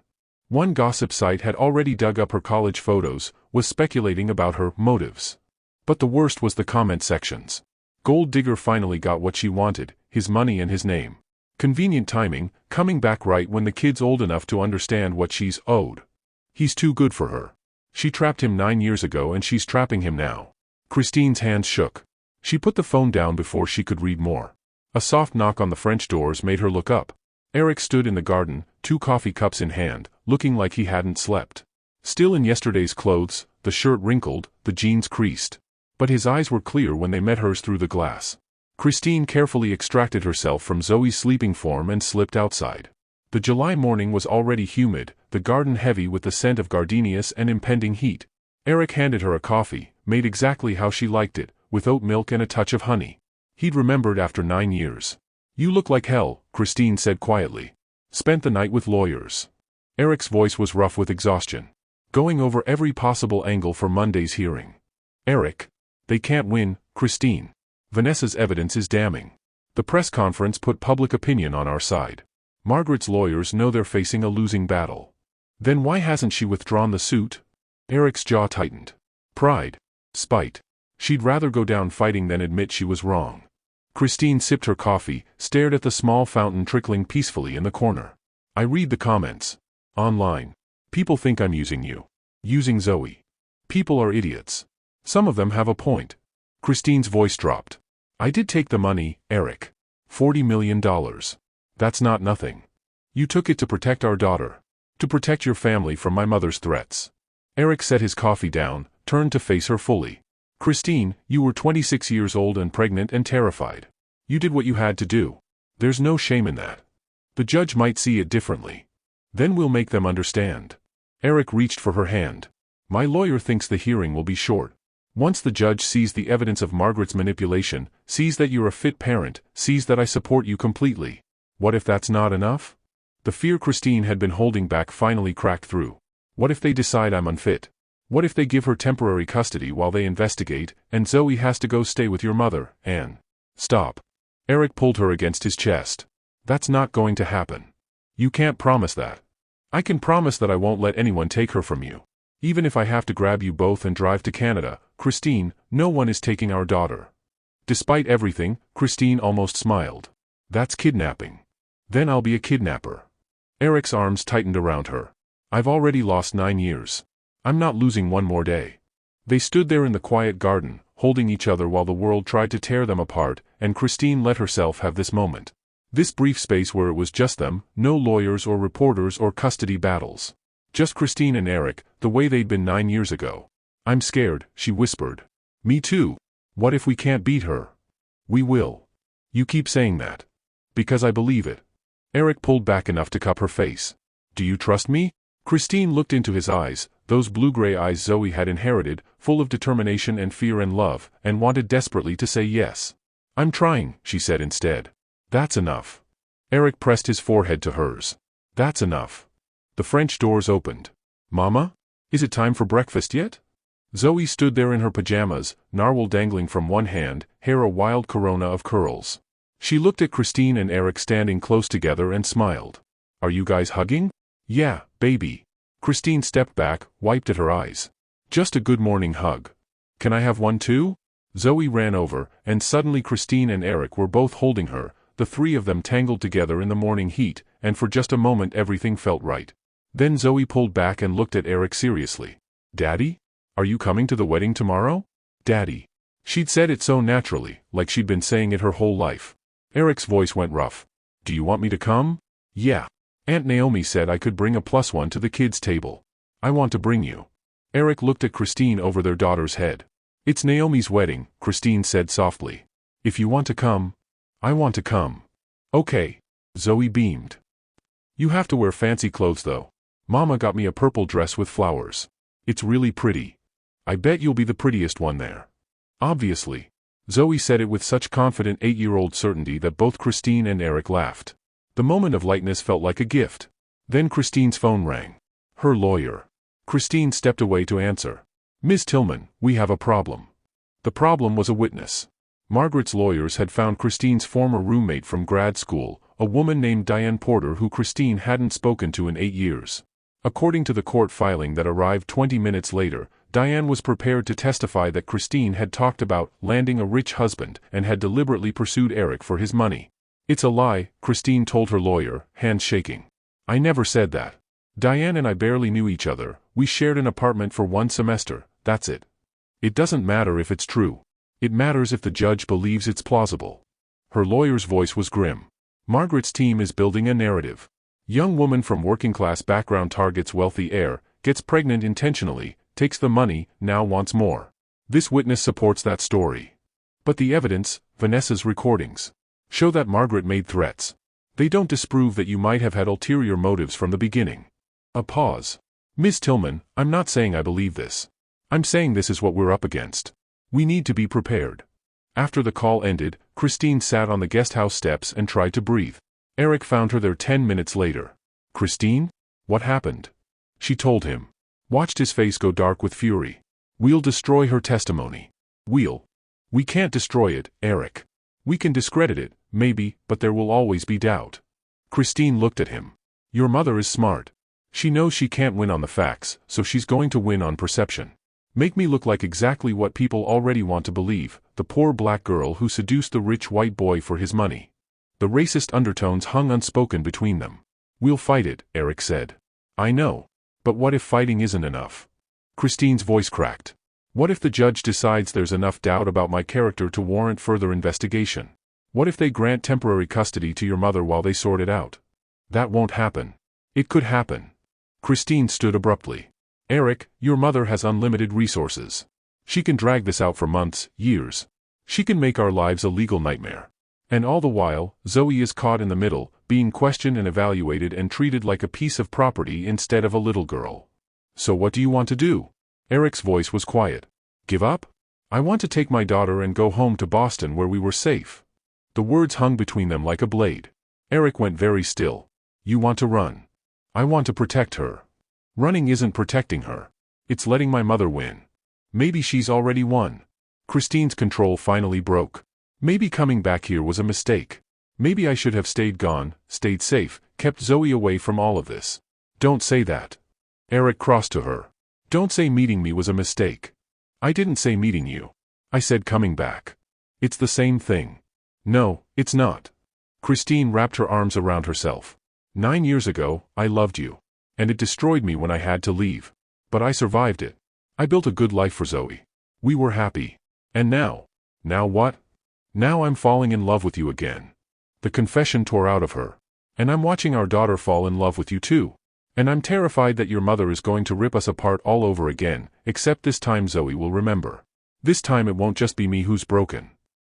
One gossip site had already dug up her college photos, was speculating about her motives. But the worst was the comment sections. Gold Digger finally got what she wanted, his money and his name. Convenient timing, coming back right when the kid's old enough to understand what she's owed. He's too good for her. She trapped him 9 years ago and she's trapping him now. Christine's hands shook. She put the phone down before she could read more. A soft knock on the French doors made her look up. Erik stood in the garden, 2 coffee cups in hand, looking like he hadn't slept. Still in yesterday's clothes, the shirt wrinkled, the jeans creased. But his eyes were clear when they met hers through the glass. Christine carefully extracted herself from Zoe's sleeping form and slipped outside. The July morning was already humid, the garden heavy with the scent of gardenias and impending heat. Erik handed her a coffee, made exactly how she liked it, with oat milk and a touch of honey. He'd remembered after 9 years. You look like hell, Christine said quietly. Spent the night with lawyers. Erik's voice was rough with exhaustion. Going over every possible angle for Monday's hearing. Erik. They can't win, Christine. Vanessa's evidence is damning. The press conference put public opinion on our side. Margaret's lawyers know they're facing a losing battle. Then why hasn't she withdrawn the suit? Erik's jaw tightened. Pride. Spite. She'd rather go down fighting than admit she was wrong. Christine sipped her coffee, stared at the small fountain trickling peacefully in the corner. I read the comments. Online. People think I'm using you. Using Zoe. People are idiots. Some of them have a point. Christine's voice dropped. I did take the money, Erik. $40 million. That's not nothing. You took it to protect our daughter. To protect your family from my mother's threats. Erik set his coffee down, turned to face her fully. Christine, you were 26 years old and pregnant and terrified. You did what you had to do. There's no shame in that. The judge might see it differently. Then we'll make them understand. Erik reached for her hand. My lawyer thinks the hearing will be short. Once the judge sees the evidence of Margaret's manipulation, sees that you're a fit parent, sees that I support you completely. What if that's not enough? The fear Christine had been holding back finally cracked through. What if they decide I'm unfit? What if they give her temporary custody while they investigate, and Zoe has to go stay with your mother, Anne? Stop. Erik pulled her against his chest. That's not going to happen. You can't promise that. I can promise that I won't let anyone take her from you. Even if I have to grab you both and drive to Canada, Christine, no one is taking our daughter. Despite everything, Christine almost smiled. That's kidnapping. Then I'll be a kidnapper. Erik's arms tightened around her. I've already lost 9 years. I'm not losing one more day. They stood there in the quiet garden, holding each other while the world tried to tear them apart, and Christine let herself have this moment. This brief space where it was just them, no lawyers or reporters or custody battles. Just Christine and Erik, the way they'd been 9 years ago. I'm scared, she whispered. Me too. What if we can't beat her? We will. You keep saying that. Because I believe it. Erik pulled back enough to cup her face. Do you trust me? Christine looked into his eyes, those blue-gray eyes Zoe had inherited, full of determination and fear and love, and wanted desperately to say yes. I'm trying, she said instead. That's enough. Erik pressed his forehead to hers. That's enough. The French doors opened. Mama? Is it time for breakfast yet? Zoe stood there in her pajamas, narwhal dangling from one hand, hair a wild corona of curls. She looked at Christine and Erik standing close together and smiled. Are you guys hugging? Yeah, baby. Christine stepped back, wiped at her eyes. Just a good morning hug. Can I have one too? Zoe ran over, and suddenly Christine and Erik were both holding her, the three of them tangled together in the morning heat, and for just a moment everything felt right. Then Zoe pulled back and looked at Erik seriously. Daddy? Are you coming to the wedding tomorrow? Daddy. She'd said it so naturally, like she'd been saying it her whole life. Erik's voice went rough. Do you want me to come? Yeah. Aunt Naomi said I could bring a +1 to the kids' table. I want to bring you. Erik looked at Christine over their daughter's head. It's Naomi's wedding, Christine said softly. If you want to come, I want to come. Okay. Zoe beamed. You have to wear fancy clothes though. Mama got me a purple dress with flowers. It's really pretty. I bet you'll be the prettiest one there. Obviously. Zoe said it with such confident 8-year-old certainty that both Christine and Erik laughed. The moment of lightness felt like a gift. Then Christine's phone rang. Her lawyer. Christine stepped away to answer. Ms. Tillman, we have a problem. The problem was a witness. Margaret's lawyers had found Christine's former roommate from grad school, a woman named Diane Porter who Christine hadn't spoken to in 8 years. According to the court filing that arrived 20 minutes later, Diane was prepared to testify that Christine had talked about landing a rich husband and had deliberately pursued Erik for his money. It's a lie, Christine told her lawyer, hands shaking. I never said that. Diane and I barely knew each other, we shared an apartment for 1 semester, that's it. It doesn't matter if it's true. It matters if the judge believes it's plausible. Her lawyer's voice was grim. Margaret's team is building a narrative. Young woman from working-class background targets wealthy heir, gets pregnant intentionally, takes the money, now wants more. This witness supports that story. But the evidence, Vanessa's recordings, show that Margaret made threats. They don't disprove that you might have had ulterior motives from the beginning. A pause. Ms. Tillman, I'm not saying I believe this. I'm saying this is what we're up against. We need to be prepared. After the call ended, Christine sat on the guest house steps and tried to breathe. Erik found her there 10 minutes later. Christine? What happened? She told him. Watched his face go dark with fury. We'll destroy her testimony. We can't destroy it, Erik. We can discredit it, maybe, but there will always be doubt. Christine looked at him. Your mother is smart. She knows she can't win on the facts, so she's going to win on perception. Make me look like exactly what people already want to believe, the poor black girl who seduced the rich white boy for his money. The racist undertones hung unspoken between them. We'll fight it, Erik said. I know. But what if fighting isn't enough? Christine's voice cracked. What if the judge decides there's enough doubt about my character to warrant further investigation? What if they grant temporary custody to your mother while they sort it out? That won't happen. It could happen. Christine stood abruptly. Erik, your mother has unlimited resources. She can drag this out for months, years. She can make our lives a legal nightmare. And all the while, Zoe is caught in the middle, being questioned and evaluated and treated like a piece of property instead of a little girl. So what do you want to do? Erik's voice was quiet. Give up? I want to take my daughter and go home to Boston where we were safe. The words hung between them like a blade. Erik went very still. You want to run. I want to protect her. Running isn't protecting her. It's letting my mother win. Maybe she's already won. Christine's control finally broke. Maybe coming back here was a mistake. Maybe I should have stayed gone, stayed safe, kept Zoe away from all of this. Don't say that. Erik crossed to her. Don't say meeting me was a mistake. I didn't say meeting you. I said coming back. It's the same thing. No, it's not. Christine wrapped her arms around herself. 9 years ago, I loved you. And it destroyed me when I had to leave. But I survived it. I built a good life for Zoe. We were happy. And now? Now what? Now I'm falling in love with you again. The confession tore out of her. And I'm watching our daughter fall in love with you too. And I'm terrified that your mother is going to rip us apart all over again, except this time Zoe will remember. This time it won't just be me who's broken.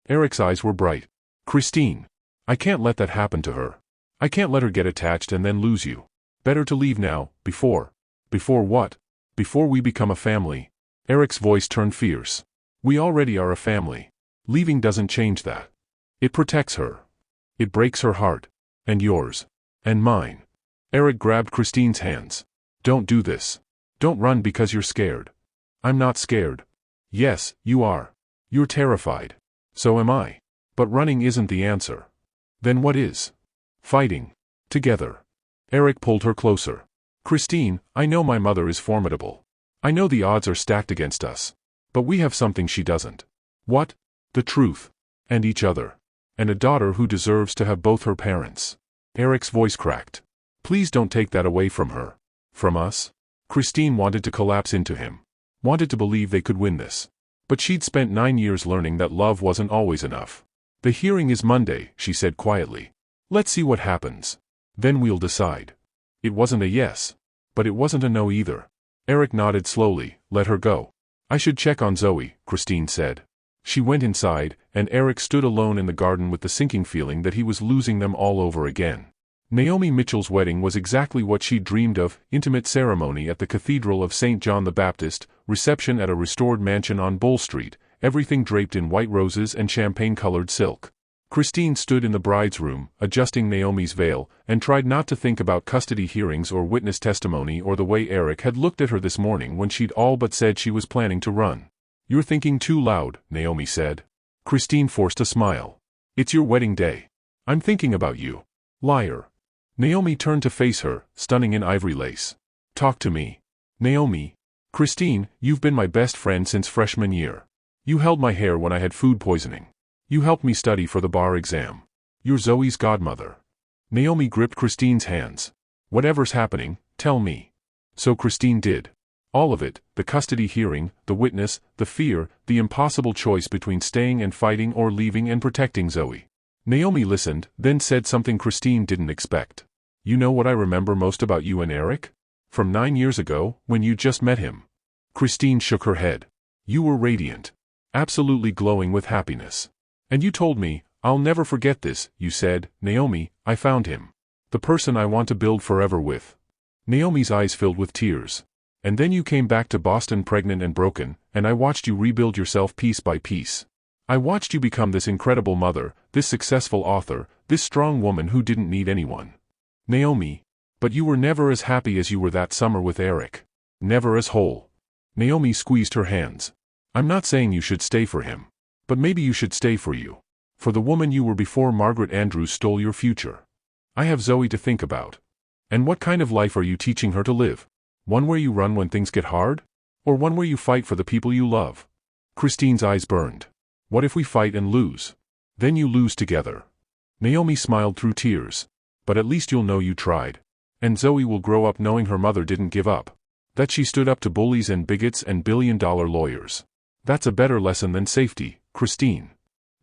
Erik's eyes were bright. Christine. I can't let that happen to her. I can't let her get attached and then lose you. Better to leave now, before. Before what? Before we become a family. Erik's voice turned fierce. We already are a family. Leaving doesn't change that. It protects her. It breaks her heart. And yours. And mine. Erik grabbed Christine's hands. Don't do this. Don't run because you're scared. I'm not scared. Yes, you are. You're terrified. So am I. But running isn't the answer. Then what is? Fighting. Together. Erik pulled her closer. Christine, I know my mother is formidable. I know the odds are stacked against us. But we have something she doesn't. What? The truth. And each other. And a daughter who deserves to have both her parents. Erik's voice cracked. Please don't take that away from her. From us? Christine wanted to collapse into him. Wanted to believe they could win this. But she'd spent 9 years learning that love wasn't always enough. The hearing is Monday, she said quietly. Let's see what happens. Then we'll decide. It wasn't a yes. But it wasn't a no either. Erik nodded slowly. Let her go. I should check on Zoe, Christine said. She went inside, and Erik stood alone in the garden with the sinking feeling that he was losing them all over again. Naomi Mitchell's wedding was exactly what she'd dreamed of, intimate ceremony at the Cathedral of St. John the Baptist, reception at a restored mansion on Bull Street, everything draped in white roses and champagne-colored silk. Christine stood in the bride's room, adjusting Naomi's veil, and tried not to think about custody hearings or witness testimony or the way Erik had looked at her this morning when she'd all but said she was planning to run. You're thinking too loud, Naomi said. Christine forced a smile. It's your wedding day. I'm thinking about you. Liar. Naomi turned to face her, stunning in ivory lace. Talk to me. Naomi. Christine, you've been my best friend since freshman year. You held my hair when I had food poisoning. You helped me study for the bar exam. You're Zoe's godmother. Naomi gripped Christine's hands. Whatever's happening, tell me. So Christine did. All of it, the custody hearing, the witness, the fear, the impossible choice between staying and fighting or leaving and protecting Zoe. Naomi listened, then said something Christine didn't expect. You know what I remember most about you and Erik? From 9 years ago, when you just met him. Christine shook her head. You were radiant. Absolutely glowing with happiness. And you told me, I'll never forget this, you said, Naomi, I found him. The person I want to build forever with. Naomi's eyes filled with tears. And then you came back to Boston pregnant and broken, and I watched you rebuild yourself piece by piece. I watched you become this incredible mother, this successful author, this strong woman who didn't need anyone. Naomi. But you were never as happy as you were that summer with Erik. Never as whole. Naomi squeezed her hands. I'm not saying you should stay for him. But maybe you should stay for you. For the woman you were before Margaret Andrews stole your future. I have Zoe to think about. And what kind of life are you teaching her to live? One where you run when things get hard? Or one where you fight for the people you love? Christine's eyes burned. What if we fight and lose? Then you lose together. Naomi smiled through tears. But at least you'll know you tried. And Zoe will grow up knowing her mother didn't give up. That she stood up to bullies and bigots and billion-dollar lawyers. That's a better lesson than safety, Christine.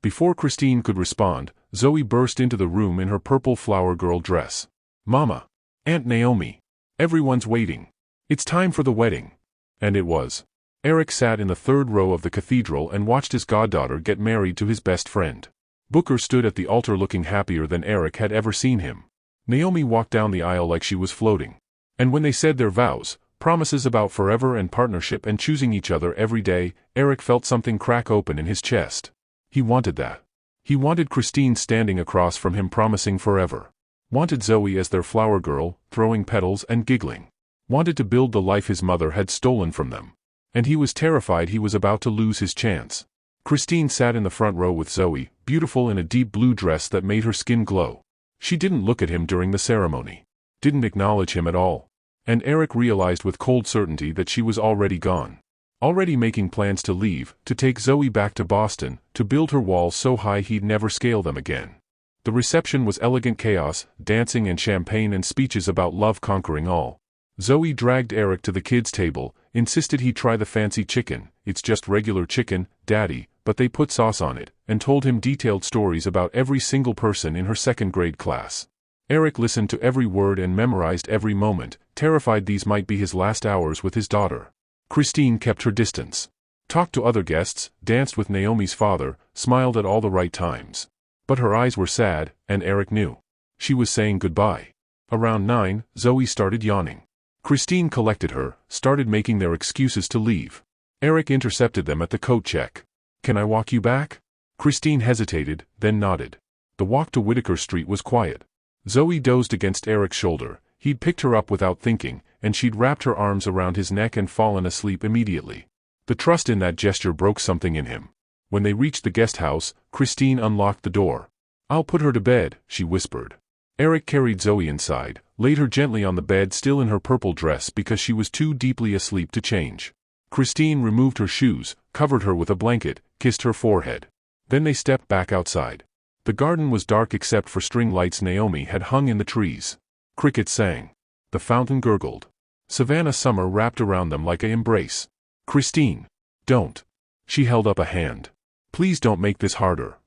Before Christine could respond, Zoe burst into the room in her purple flower girl dress. Mama. Aunt Naomi. Everyone's waiting. It's time for the wedding. And it was. Erik sat in the third row of the cathedral and watched his goddaughter get married to his best friend. Booker stood at the altar looking happier than Erik had ever seen him. Naomi walked down the aisle like she was floating. And when they said their vows, promises about forever and partnership and choosing each other every day, Erik felt something crack open in his chest. He wanted that. He wanted Christine standing across from him promising forever. Wanted Zoe as their flower girl, throwing petals and giggling. Wanted to build the life his mother had stolen from them. And he was terrified he was about to lose his chance. Christine sat in the front row with Zoe, beautiful in a deep blue dress that made her skin glow. She didn't look at him during the ceremony. Didn't acknowledge him at all. And Erik realized with cold certainty that she was already gone. Already making plans to leave, to take Zoe back to Boston, to build her walls so high he'd never scale them again. The reception was elegant chaos, dancing and champagne and speeches about love conquering all. Zoe dragged Erik to the kids' table, insisted he try the fancy chicken. It's just regular chicken, Daddy, but they put sauce on it, and told him detailed stories about every single person in her second-grade class. Erik listened to every word and memorized every moment, terrified these might be his last hours with his daughter. Christine kept her distance. Talked to other guests, danced with Naomi's father, smiled at all the right times. But her eyes were sad, and Erik knew. She was saying goodbye. Around 9, Zoe started yawning. Christine collected her, started making their excuses to leave. Erik intercepted them at the coat check. Can I walk you back? Christine hesitated, then nodded. The walk to Whitaker Street was quiet. Zoe dozed against Erik's shoulder. He'd picked her up without thinking, and she'd wrapped her arms around his neck and fallen asleep immediately. The trust in that gesture broke something in him. When they reached the guest house, Christine unlocked the door. I'll put her to bed, she whispered. Erik carried Zoe inside, laid her gently on the bed still in her purple dress because she was too deeply asleep to change. Christine removed her shoes, covered her with a blanket, kissed her forehead. Then they stepped back outside. The garden was dark except for string lights Naomi had hung in the trees. Crickets sang. The fountain gurgled. Savannah summer wrapped around them like an embrace. Christine. Don't. She held up a hand. Please don't make this harder.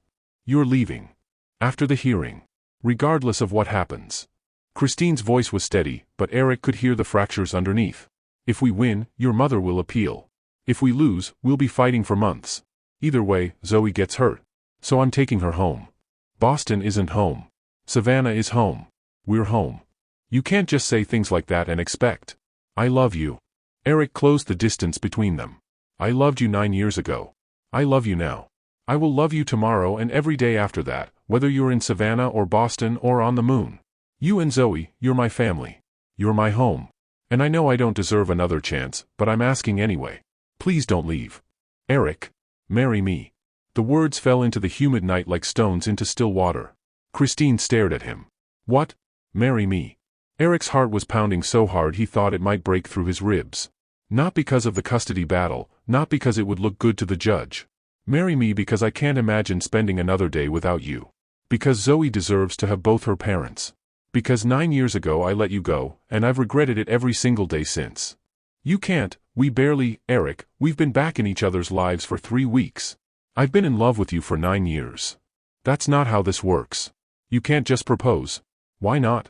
You're leaving. After the hearing. Regardless of what happens. Christine's voice was steady, but Erik could hear the fractures underneath. If we win, your mother will appeal. If we lose, we'll be fighting for months. Either way, Zoe gets hurt. So I'm taking her home. Boston isn't home. Savannah is home. We're home. You can't just say things like that and expect. I love you. Erik closed the distance between them. I loved you 9 years ago. I love you now. I will love you tomorrow and every day after that, whether you're in Savannah or Boston or on the moon. You and Zoe, you're my family. You're my home. And I know I don't deserve another chance, but I'm asking anyway. Please don't leave. Erik. Marry me. The words fell into the humid night like stones into still water. Christine stared at him. What? Marry me. Erik's heart was pounding so hard he thought it might break through his ribs. Not because of the custody battle, not because it would look good to the judge. Marry me because I can't imagine spending another day without you. Because Zoe deserves to have both her parents. Because 9 years ago I let you go, and I've regretted it every single day since. You can't, we barely, Erik, we've been back in each other's lives for 3 weeks. I've been in love with you for 9 years. That's not how this works. You can't just propose. Why not?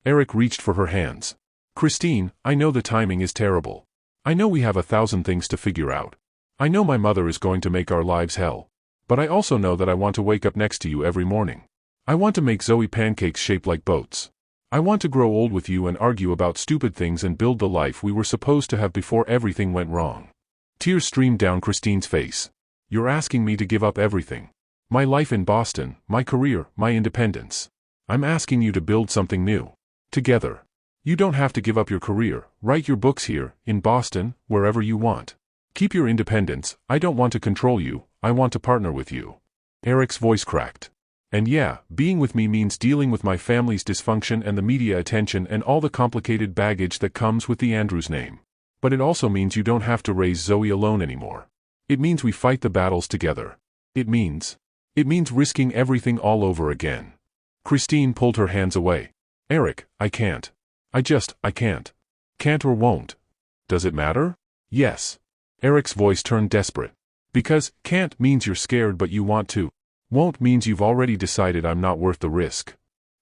Erik reached for her hands. Christine, I know the timing is terrible. I know we have 1,000 things to figure out. I know my mother is going to make our lives hell. But I also know that I want to wake up next to you every morning. I want to make Zoe pancakes shaped like boats. I want to grow old with you and argue about stupid things and build the life we were supposed to have before everything went wrong. Tears streamed down Christine's face. You're asking me to give up everything. My life in Boston, my career, my independence. I'm asking you to build something new. Together. You don't have to give up your career, write your books here, in Boston, wherever you want. Keep your independence, I don't want to control you, I want to partner with you. Erik's voice cracked. And yeah, being with me means dealing with my family's dysfunction and the media attention and all the complicated baggage that comes with the Andrews name. But it also means you don't have to raise Zoe alone anymore. It means we fight the battles together. It means risking everything all over again. Christine pulled her hands away. Erik, I can't. I can't. Can't or won't. Does it matter? Yes. Erik's voice turned desperate. Because, can't means you're scared but you want to. Won't means you've already decided I'm not worth the risk.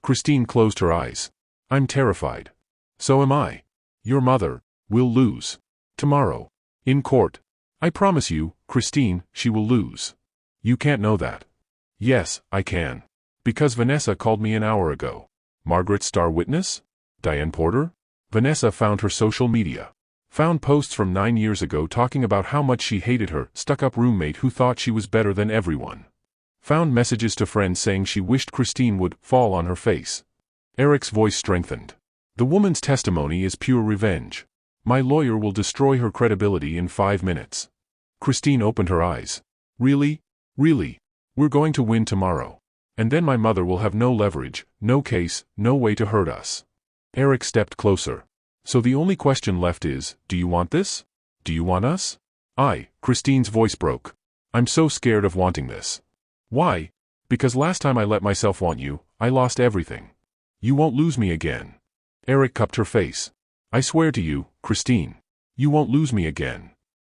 Christine closed her eyes. I'm terrified. So am I. Your mother will lose. Tomorrow. In court. I promise you, Christine, she will lose. You can't know that. Yes, I can. Because Vanessa called me an hour ago. Margaret's star witness? Diane Porter? Vanessa found her social media. Found posts from 9 years ago talking about how much she hated her stuck-up roommate who thought she was better than everyone. Found messages to friends saying she wished Christine would fall on her face. Erik's voice strengthened. The woman's testimony is pure revenge. My lawyer will destroy her credibility in 5 minutes. Christine opened her eyes. Really? Really? We're going to win tomorrow. And then my mother will have no leverage, no case, no way to hurt us. Erik stepped closer. So the only question left is, do you want this? Do you want us? Christine's voice broke. I'm so scared of wanting this. Why? Because last time I let myself want you, I lost everything. You won't lose me again. Erik cupped her face. I swear to you, Christine. You won't lose me again.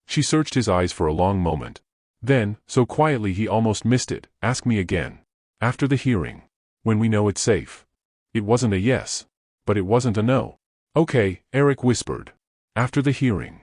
She searched his eyes for a long moment. Then, so quietly he almost missed it, ask me again. After the hearing. When we know it's safe. It wasn't a yes. But it wasn't a no. Okay, Erik whispered. After the hearing.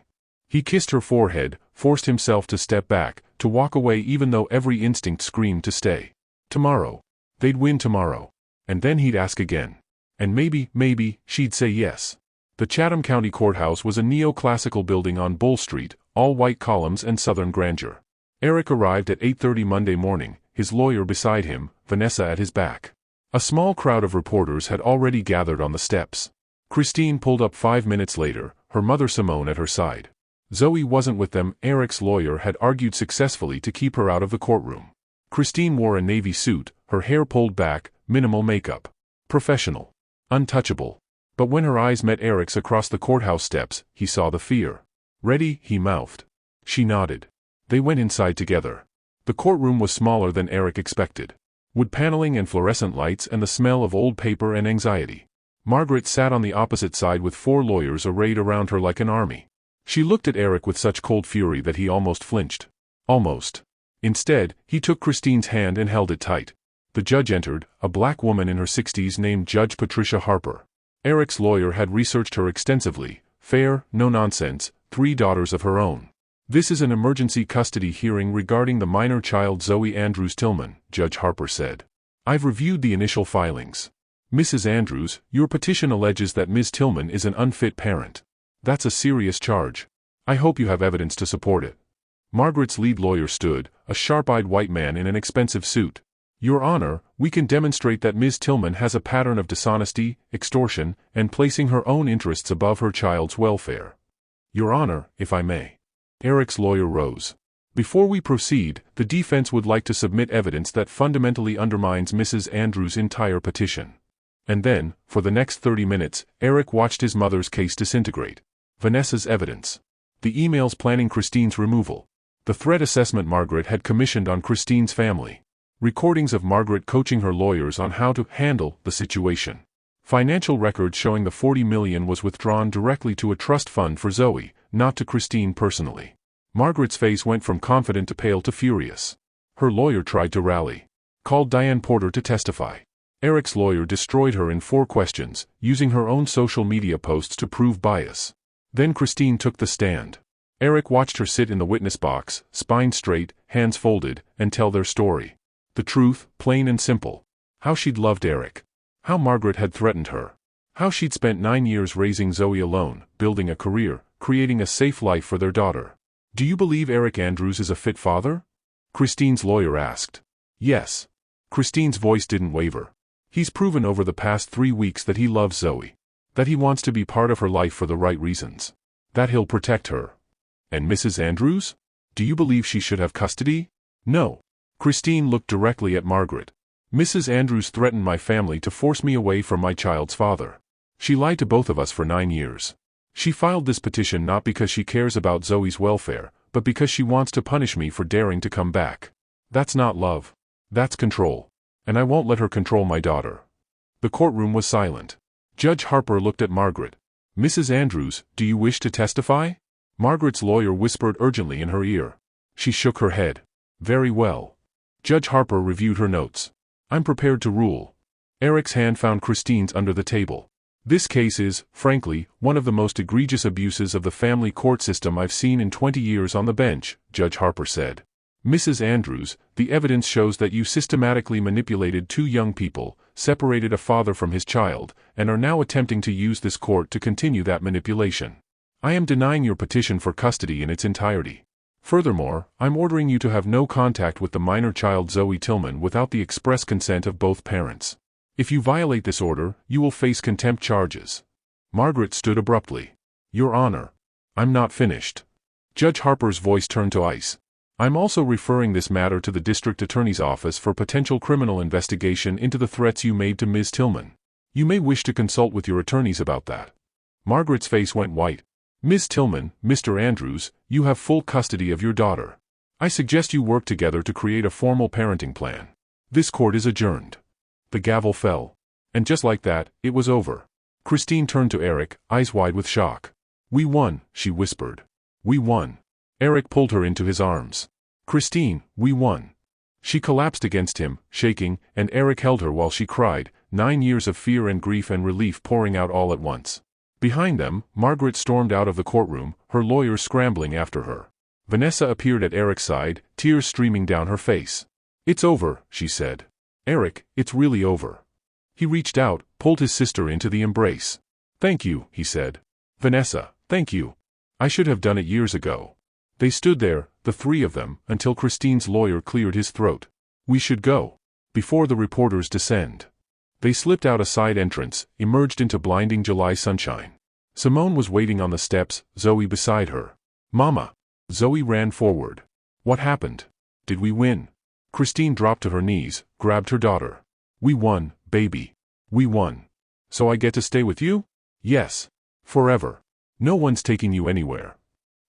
He kissed her forehead, forced himself to step back, to walk away even though every instinct screamed to stay. Tomorrow. They'd win tomorrow. And then he'd ask again. And maybe, she'd say yes. The Chatham County Courthouse was a neoclassical building on Bull Street, all white columns and southern grandeur. Erik arrived at 8:30 Monday morning, his lawyer beside him, Vanessa at his back. A small crowd of reporters had already gathered on the steps. Christine pulled up 5 minutes later, her mother Simone at her side. Zoe wasn't with them. Erik's lawyer had argued successfully to keep her out of the courtroom. Christine wore a navy suit, her hair pulled back, minimal makeup. Professional. Untouchable. But when her eyes met Erik's across the courthouse steps, he saw the fear. Ready? He mouthed. She nodded. They went inside together. The courtroom was smaller than Erik expected. Wood paneling and fluorescent lights and the smell of old paper and anxiety. Margaret sat on the opposite side with 4 lawyers arrayed around her like an army. She looked at Erik with such cold fury that he almost flinched. Almost. Instead, he took Christine's hand and held it tight. The judge entered, a black woman in her 60s named Judge Patricia Harper. Erik's lawyer had researched her extensively, fair, no nonsense, 3 daughters of her own. This is an emergency custody hearing regarding the minor child Zoe Andrews Tillman, Judge Harper said. I've reviewed the initial filings. Mrs. Andrews, your petition alleges that Ms. Tillman is an unfit parent. That's a serious charge. I hope you have evidence to support it. Margaret's lead lawyer stood, a sharp-eyed white man in an expensive suit. Your Honor, we can demonstrate that Ms. Tillman has a pattern of dishonesty, extortion, and placing her own interests above her child's welfare. Your Honor, if I may. Erik's lawyer rose. Before we proceed, the defense would like to submit evidence that fundamentally undermines Mrs. Andrews' entire petition. And then, for the next 30 minutes, Erik watched his mother's case disintegrate. Vanessa's evidence. The emails planning Christine's removal. The threat assessment Margaret had commissioned on Christine's family. Recordings of Margaret coaching her lawyers on how to handle the situation. Financial records showing the $40 million was withdrawn directly to a trust fund for Zoe, not to Christine personally. Margaret's face went from confident to pale to furious. Her lawyer tried to rally. Called Diane Porter to testify. Erik's lawyer destroyed her in 4 questions, using her own social media posts to prove bias. Then Christine took the stand. Erik watched her sit in the witness box, spine straight, hands folded, and tell their story. The truth, plain and simple. How she'd loved Erik. How Margaret had threatened her. How she'd spent 9 years raising Zoe alone, building a career, creating a safe life for their daughter. Do you believe Erik Andrews is a fit father? Christine's lawyer asked. Yes. Christine's voice didn't waver. He's proven over the past 3 weeks that he loves Zoe. That he wants to be part of her life for the right reasons. That he'll protect her. And Mrs. Andrews? Do you believe she should have custody? No. Christine looked directly at Margaret. Mrs. Andrews threatened my family to force me away from my child's father. She lied to both of us for 9 years. She filed this petition not because she cares about Zoe's welfare, but because she wants to punish me for daring to come back. That's not love. That's control. And I won't let her control my daughter. The courtroom was silent. Judge Harper looked at Margaret. Mrs. Andrews, do you wish to testify? Margaret's lawyer whispered urgently in her ear. She shook her head. Very well. Judge Harper reviewed her notes. I'm prepared to rule. Erik's hand found Christine's under the table. This case is, frankly, one of the most egregious abuses of the family court system I've seen in 20 years on the bench, Judge Harper said. Mrs. Andrews, the evidence shows that you systematically manipulated 2 young people, separated a father from his child, and are now attempting to use this court to continue that manipulation. I am denying your petition for custody in its entirety. Furthermore, I'm ordering you to have no contact with the minor child Zoe Tillman without the express consent of both parents. If you violate this order, you will face contempt charges. Margaret stood abruptly. Your Honor. I'm not finished. Judge Harper's voice turned to ice. I'm also referring this matter to the District Attorney's Office for potential criminal investigation into the threats you made to Ms. Tillman. You may wish to consult with your attorneys about that. Margaret's face went white. Ms. Tillman, Mr. Andrews, you have full custody of your daughter. I suggest you work together to create a formal parenting plan. This court is adjourned. The gavel fell. And just like that, it was over. Christine turned to Erik, eyes wide with shock. We won, she whispered. We won. Erik pulled her into his arms. Christine, we won. She collapsed against him, shaking, and Erik held her while she cried, 9 years of fear and grief and relief pouring out all at once. Behind them, Margaret stormed out of the courtroom, her lawyers scrambling after her. Vanessa appeared at Erik's side, tears streaming down her face. It's over, she said. Erik, it's really over. He reached out, pulled his sister into the embrace. Thank you, he said. Vanessa, thank you. I should have done it years ago. They stood there, the three of them, until Christine's lawyer cleared his throat. We should go. Before the reporters descend. They slipped out a side entrance, emerged into blinding July sunshine. Simone was waiting on the steps, Zoe beside her. Mama. Zoe ran forward. What happened? Did we win? Christine dropped to her knees, grabbed her daughter. We won, baby. We won. So I get to stay with you? Yes. Forever. No one's taking you anywhere.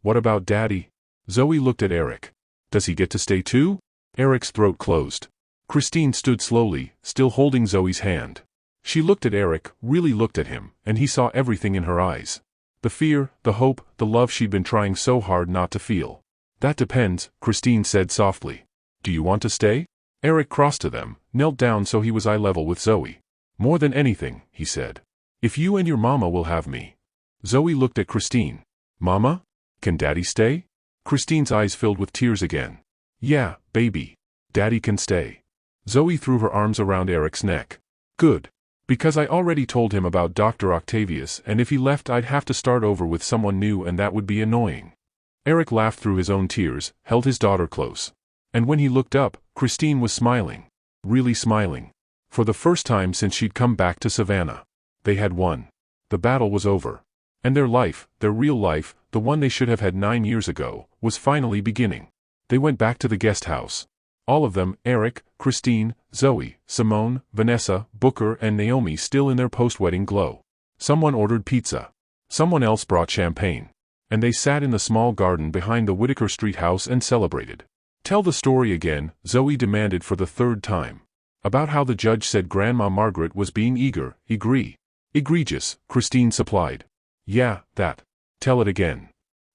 What about Daddy? Zoe looked at Erik. Does he get to stay too? Erik's throat closed. Christine stood slowly, still holding Zoe's hand. She looked at Erik, really looked at him, and he saw everything in her eyes. The fear, the hope, the love she'd been trying so hard not to feel. That depends, Christine said softly. Do you want to stay? Erik crossed to them, knelt down so he was eye level with Zoe. More than anything, he said. If you and your mama will have me. Zoe looked at Christine. Mama? Can Daddy stay? Christine's eyes filled with tears again. Yeah, baby. Daddy can stay. Zoe threw her arms around Erik's neck. Good. Because I already told him about Dr. Octavius, and if he left I'd have to start over with someone new and that would be annoying. Erik laughed through his own tears, held his daughter close. And when he looked up, Christine was smiling. Really smiling. For the first time since she'd come back to Savannah. They had won. The battle was over. And their life, their real life, the one they should have had 9 years ago, was finally beginning. They went back to the guest house. All of them, Erik, Christine, Zoe, Simone, Vanessa, Booker and Naomi still in their post-wedding glow. Someone ordered pizza. Someone else brought champagne. And they sat in the small garden behind the Whitaker Street house and celebrated. Tell the story again, Zoe demanded for the third time. About how the judge said Grandma Margaret was being egregious, Christine supplied. Yeah, that. Tell it again.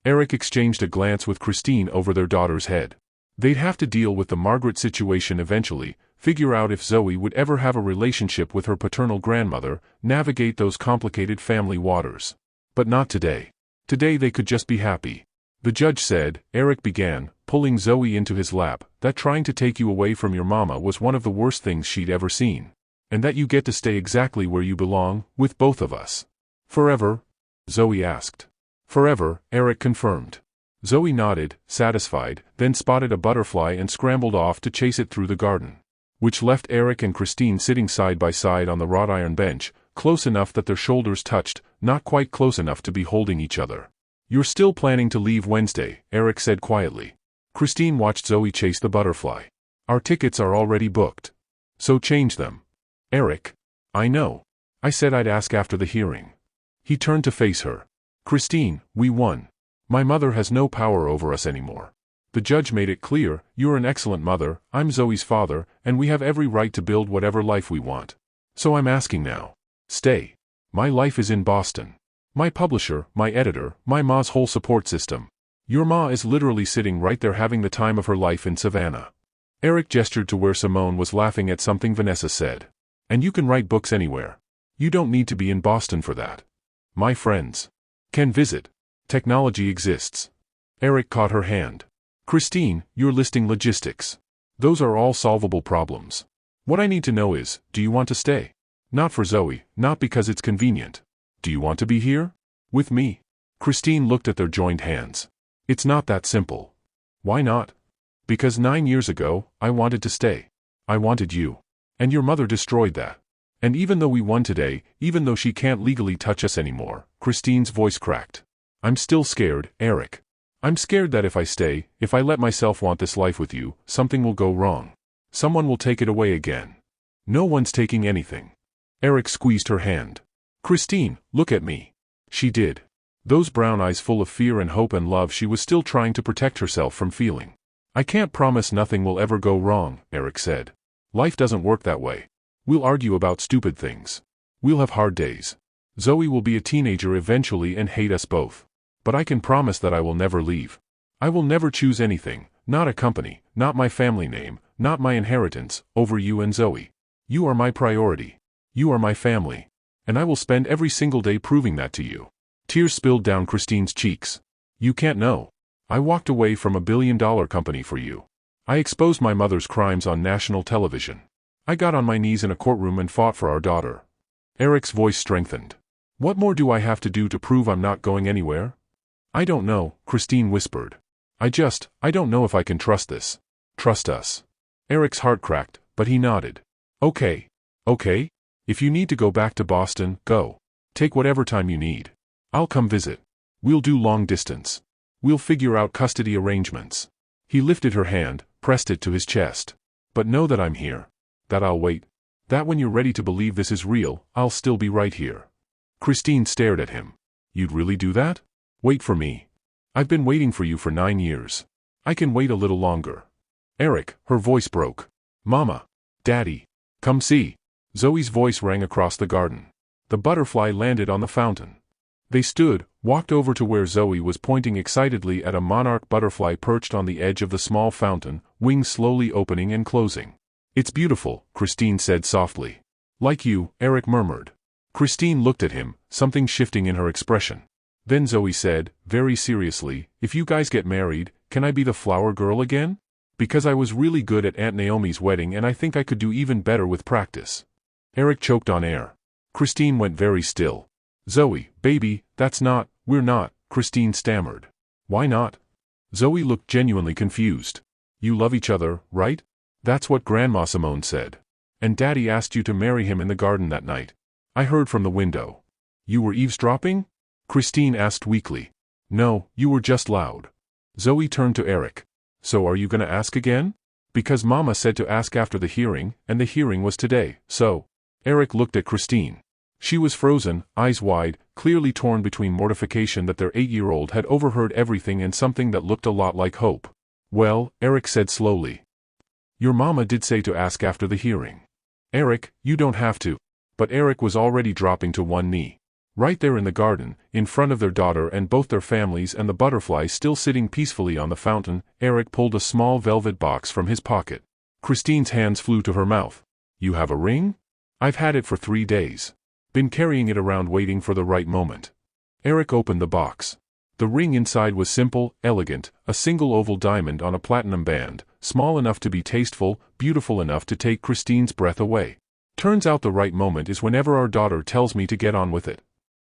Erik exchanged a glance with Christine over their daughter's head. They'd have to deal with the Margaret situation eventually, figure out if Zoe would ever have a relationship with her paternal grandmother, navigate those complicated family waters. But not today. Today they could just be happy. The judge said, Erik began, pulling Zoe into his lap, that trying to take you away from your mama was one of the worst things she'd ever seen. And that you get to stay exactly where you belong, with both of us. Forever? Zoe asked. Forever, Erik confirmed. Zoe nodded, satisfied, then spotted a butterfly and scrambled off to chase it through the garden. Which left Erik and Christine sitting side by side on the wrought iron bench, close enough that their shoulders touched, not quite close enough to be holding each other. You're still planning to leave Wednesday, Erik said quietly. Christine watched Zoe chase the butterfly. Our tickets are already booked. So change them. Erik. I know. I said I'd ask after the hearing. He turned to face her. Christine, we won. My mother has no power over us anymore. The judge made it clear, you're an excellent mother, I'm Zoe's father, and we have every right to build whatever life we want. So I'm asking now. Stay. My life is in Boston. My publisher, my editor, my ma's whole support system. Your ma is literally sitting right there having the time of her life in Savannah. Erik gestured to where Simone was laughing at something Vanessa said. And you can write books anywhere. You don't need to be in Boston for that. My friends can visit. Technology exists. Erik caught her hand. Christine, you're listing logistics. Those are all solvable problems. What I need to know is, do you want to stay? Not for Zoe, not because it's convenient. Do you want to be here? With me? Christine looked at their joined hands. It's not that simple. Why not? Because 9 years ago, I wanted to stay. I wanted you. And your mother destroyed that. And even though we won today, even though she can't legally touch us anymore, Christine's voice cracked. I'm still scared, Erik. I'm scared that if I stay, if I let myself want this life with you, something will go wrong. Someone will take it away again. No one's taking anything. Erik squeezed her hand. Christine, look at me. She did. Those brown eyes full of fear and hope and love she was still trying to protect herself from feeling. I can't promise nothing will ever go wrong, Erik said. Life doesn't work that way. We'll argue about stupid things. We'll have hard days. Zoe will be a teenager eventually and hate us both. But I can promise that I will never leave. I will never choose anything, not a company, not my family name, not my inheritance, over you and Zoe. You are my priority. You are my family. And I will spend every single day proving that to you. Tears spilled down Christine's cheeks. You can't know. I walked away from $1 billion company for you. I exposed my mother's crimes on national television. I got on my knees in a courtroom and fought for our daughter. Erik's voice strengthened. What more do I have to do to prove I'm not going anywhere? I don't know, Christine whispered. I don't know if I can trust this. Trust us. Erik's heart cracked, but he nodded. Okay. Okay? If you need to go back to Boston, go. Take whatever time you need. I'll come visit. We'll do long distance. We'll figure out custody arrangements. He lifted her hand, pressed it to his chest. But know that I'm here. That I'll wait. That when you're ready to believe this is real, I'll still be right here. Christine stared at him. You'd really do that? Wait for me. I've been waiting for you for 9 years. I can wait a little longer. Erik, her voice broke. Mama. Daddy. Come see. Zoe's voice rang across the garden. The butterfly landed on the fountain. They stood, walked over to where Zoe was pointing excitedly at a monarch butterfly perched on the edge of the small fountain, wings slowly opening and closing. It's beautiful, Christine said softly. Like you, Erik murmured. Christine looked at him, something shifting in her expression. Then Zoe said, very seriously, if you guys get married, can I be the flower girl again? Because I was really good at Aunt Naomi's wedding and I think I could do even better with practice. Erik choked on air. Christine went very still. Zoe, baby, we're not, Christine stammered. Why not? Zoe looked genuinely confused. You love each other, right? That's what Grandma Simone said. And Daddy asked you to marry him in the garden that night. I heard from the window. You were eavesdropping? Christine asked weakly. No, you were just loud. Zoe turned to Erik. So are you gonna ask again? Because Mama said to ask after the hearing, and the hearing was today, so. Erik looked at Christine. She was frozen, eyes wide, clearly torn between mortification that their 8-year-old had overheard everything and something that looked a lot like hope. Well, Erik said slowly. Your mama did say to ask after the hearing. Erik, you don't have to. But Erik was already dropping to one knee. Right there in the garden, in front of their daughter and both their families and the butterfly still sitting peacefully on the fountain, Erik pulled a small velvet box from his pocket. Christine's hands flew to her mouth. You have a ring? I've had it for 3 days. Been carrying it around waiting for the right moment. Erik opened the box. The ring inside was simple, elegant, a single oval diamond on a platinum band, small enough to be tasteful, beautiful enough to take Christine's breath away. Turns out the right moment is whenever our daughter tells me to get on with it.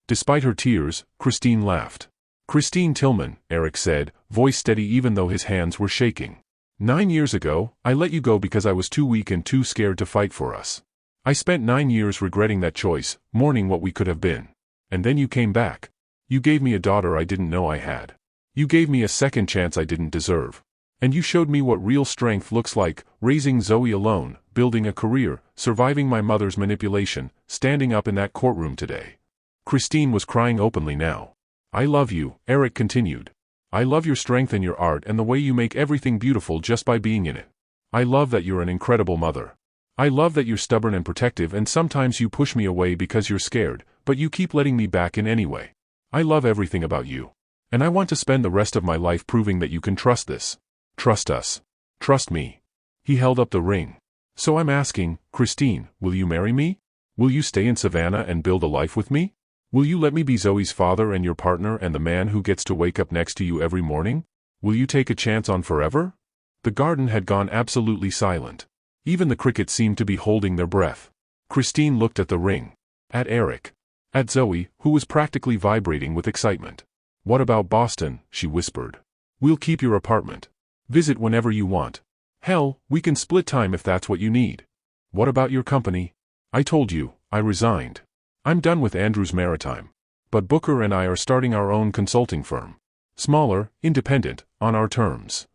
Despite her tears, Christine laughed. Christine Tillman, Erik said, voice steady even though his hands were shaking. 9 years ago, I let you go because I was too weak and too scared to fight for us. I spent 9 years regretting that choice, mourning what we could have been. And then you came back. You gave me a daughter I didn't know I had. You gave me a second chance I didn't deserve. And you showed me what real strength looks like, raising Zoe alone, building a career, surviving my mother's manipulation, standing up in that courtroom today. Christine was crying openly now. I love you, Erik continued. I love your strength and your art and the way you make everything beautiful just by being in it. I love that you're an incredible mother. I love that you're stubborn and protective and sometimes you push me away because you're scared, but you keep letting me back in anyway. I love everything about you. And I want to spend the rest of my life proving that you can trust this. Trust us. Trust me. He held up the ring. So I'm asking, Christine, will you marry me? Will you stay in Savannah and build a life with me? Will you let me be Zoe's father and your partner and the man who gets to wake up next to you every morning? Will you take a chance on forever? The garden had gone absolutely silent. Even the crickets seemed to be holding their breath. Christine looked at the ring. At Erik. At Zoe, who was practically vibrating with excitement. What about Boston? She whispered. We'll keep your apartment. Visit whenever you want. Hell, we can split time if that's what you need. What about your company? I told you, I resigned. I'm done with Andrews Maritime. But Booker and I are starting our own consulting firm. Smaller, independent, on our terms.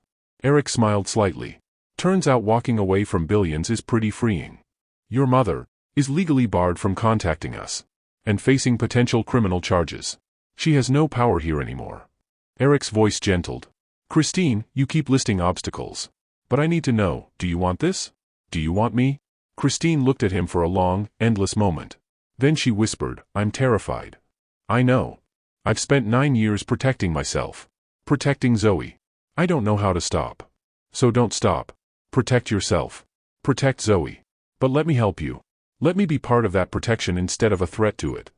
Erik smiled slightly. Turns out walking away from billions is pretty freeing. Your mother is legally barred from contacting us and facing potential criminal charges. She has no power here anymore. Erik's voice gentled. Christine, you keep listing obstacles. But I need to know, do you want this? Do you want me? Christine looked at him for a long, endless moment. Then she whispered, I'm terrified. I know. I've spent 9 years protecting myself. Protecting Zoe. I don't know how to stop. So don't stop. Protect yourself. Protect Zoe. But let me help you. Let me be part of that protection instead of a threat to it.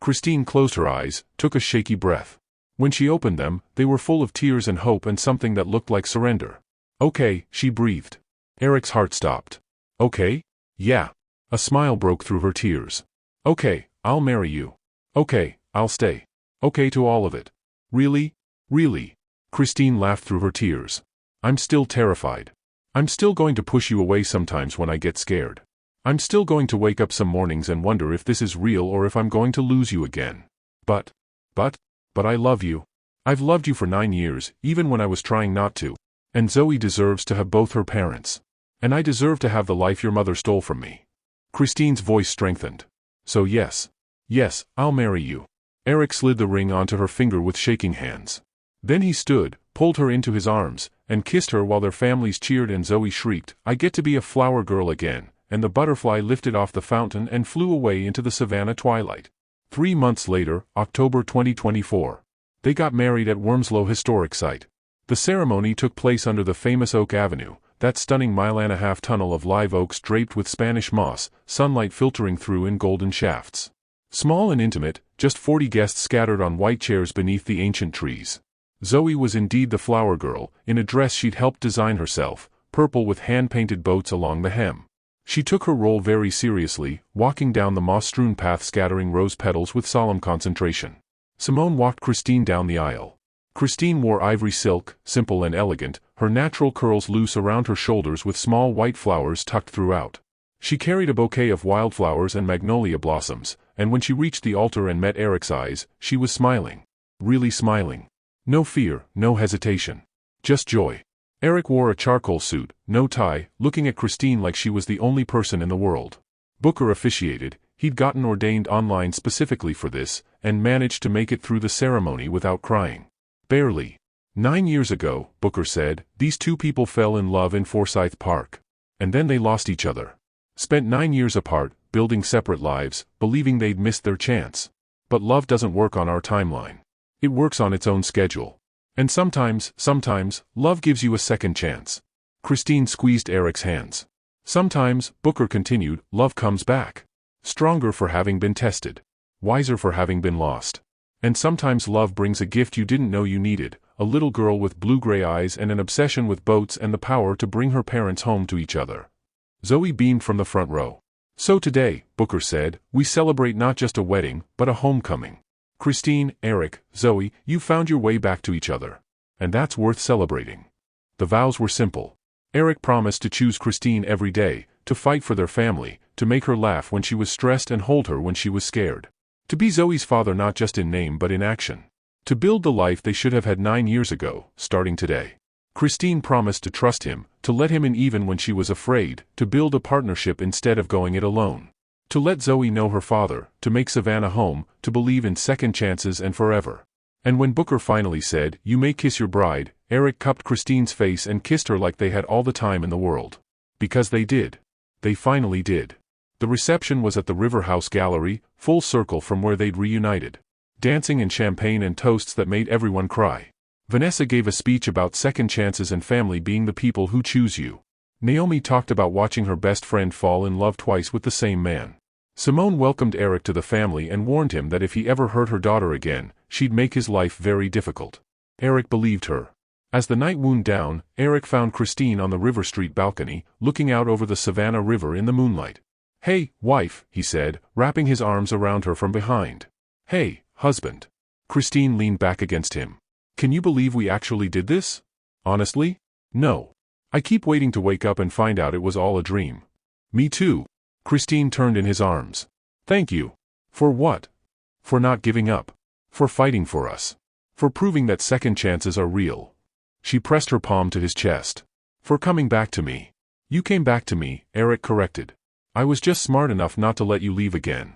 Christine closed her eyes, took a shaky breath. When she opened them, they were full of tears and hope and something that looked like surrender. Okay, she breathed. Erik's heart stopped. Okay? Yeah. A smile broke through her tears. Okay, I'll marry you. Okay, I'll stay. Okay to all of it. Really? Really? Christine laughed through her tears. I'm still terrified. I'm still going to push you away sometimes when I get scared. I'm still going to wake up some mornings and wonder if this is real or if I'm going to lose you again. But I love you. I've loved you for 9 years, even when I was trying not to. And Zoe deserves to have both her parents. And I deserve to have the life your mother stole from me. Christine's voice strengthened. So yes. Yes, I'll marry you. Erik slid the ring onto her finger with shaking hands. Then he stood, pulled her into his arms, and kissed her while their families cheered and Zoe shrieked, I get to be a flower girl again, and the butterfly lifted off the fountain and flew away into the Savannah twilight. 3 months later, October 2024. They got married at Wormslow Historic Site. The ceremony took place under the famous Oak Avenue, that stunning mile-and-a-half tunnel of live oaks draped with Spanish moss, sunlight filtering through in golden shafts. Small and intimate, just 40 guests scattered on white chairs beneath the ancient trees. Zoe was indeed the flower girl, in a dress she'd helped design herself, purple with hand-painted boats along the hem. She took her role very seriously, walking down the moss-strewn path scattering rose petals with solemn concentration. Simone walked Christine down the aisle. Christine wore ivory silk, simple and elegant, her natural curls loose around her shoulders with small white flowers tucked throughout. She carried a bouquet of wildflowers and magnolia blossoms, and when she reached the altar and met Erik's eyes, she was smiling. Really smiling. No fear, no hesitation. Just joy. Erik wore a charcoal suit, no tie, looking at Christine like she was the only person in the world. Booker officiated. He'd gotten ordained online specifically for this, and managed to make it through the ceremony without crying. Barely. 9 years ago, Booker said, these two people fell in love in Forsyth Park. And then they lost each other. Spent 9 years apart, building separate lives, believing they'd missed their chance. But love doesn't work on our timeline. It works on its own schedule. And sometimes, love gives you a second chance. Christine squeezed Erik's hands. Sometimes, Booker continued, love comes back. Stronger for having been tested. Wiser for having been lost. And sometimes love brings a gift you didn't know you needed, a little girl with blue-gray eyes and an obsession with boats and the power to bring her parents home to each other. Zoe beamed from the front row. So today, Booker said, we celebrate not just a wedding, but a homecoming. Christine, Erik, Zoe, you found your way back to each other. And that's worth celebrating. The vows were simple. Erik promised to choose Christine every day, to fight for their family, to make her laugh when she was stressed and hold her when she was scared. To be Zoe's father not just in name but in action. To build the life they should have had 9 years ago, starting today. Christine promised to trust him, to let him in even when she was afraid, to build a partnership instead of going it alone. To let Zoe know her father, to make Savannah home, to believe in second chances and forever. And when Booker finally said, you may kiss your bride, Erik cupped Christine's face and kissed her like they had all the time in the world. Because they did. They finally did. The reception was at the River House Gallery, full circle from where they'd reunited. Dancing and champagne and toasts that made everyone cry. Vanessa gave a speech about second chances and family being the people who choose you. Naomi talked about watching her best friend fall in love twice with the same man. Simone welcomed Erik to the family and warned him that if he ever hurt her daughter again, she'd make his life very difficult. Erik believed her. As the night wound down, Erik found Christine on the River Street balcony, looking out over the Savannah River in the moonlight. Hey, wife, he said, wrapping his arms around her from behind. Hey, husband. Christine leaned back against him. Can you believe we actually did this? Honestly? No. I keep waiting to wake up and find out it was all a dream. Me too. Christine turned in his arms. Thank you. For what? For not giving up. For fighting for us. For proving that second chances are real. She pressed her palm to his chest. For coming back to me. You came back to me, Erik corrected. I was just smart enough not to let you leave again.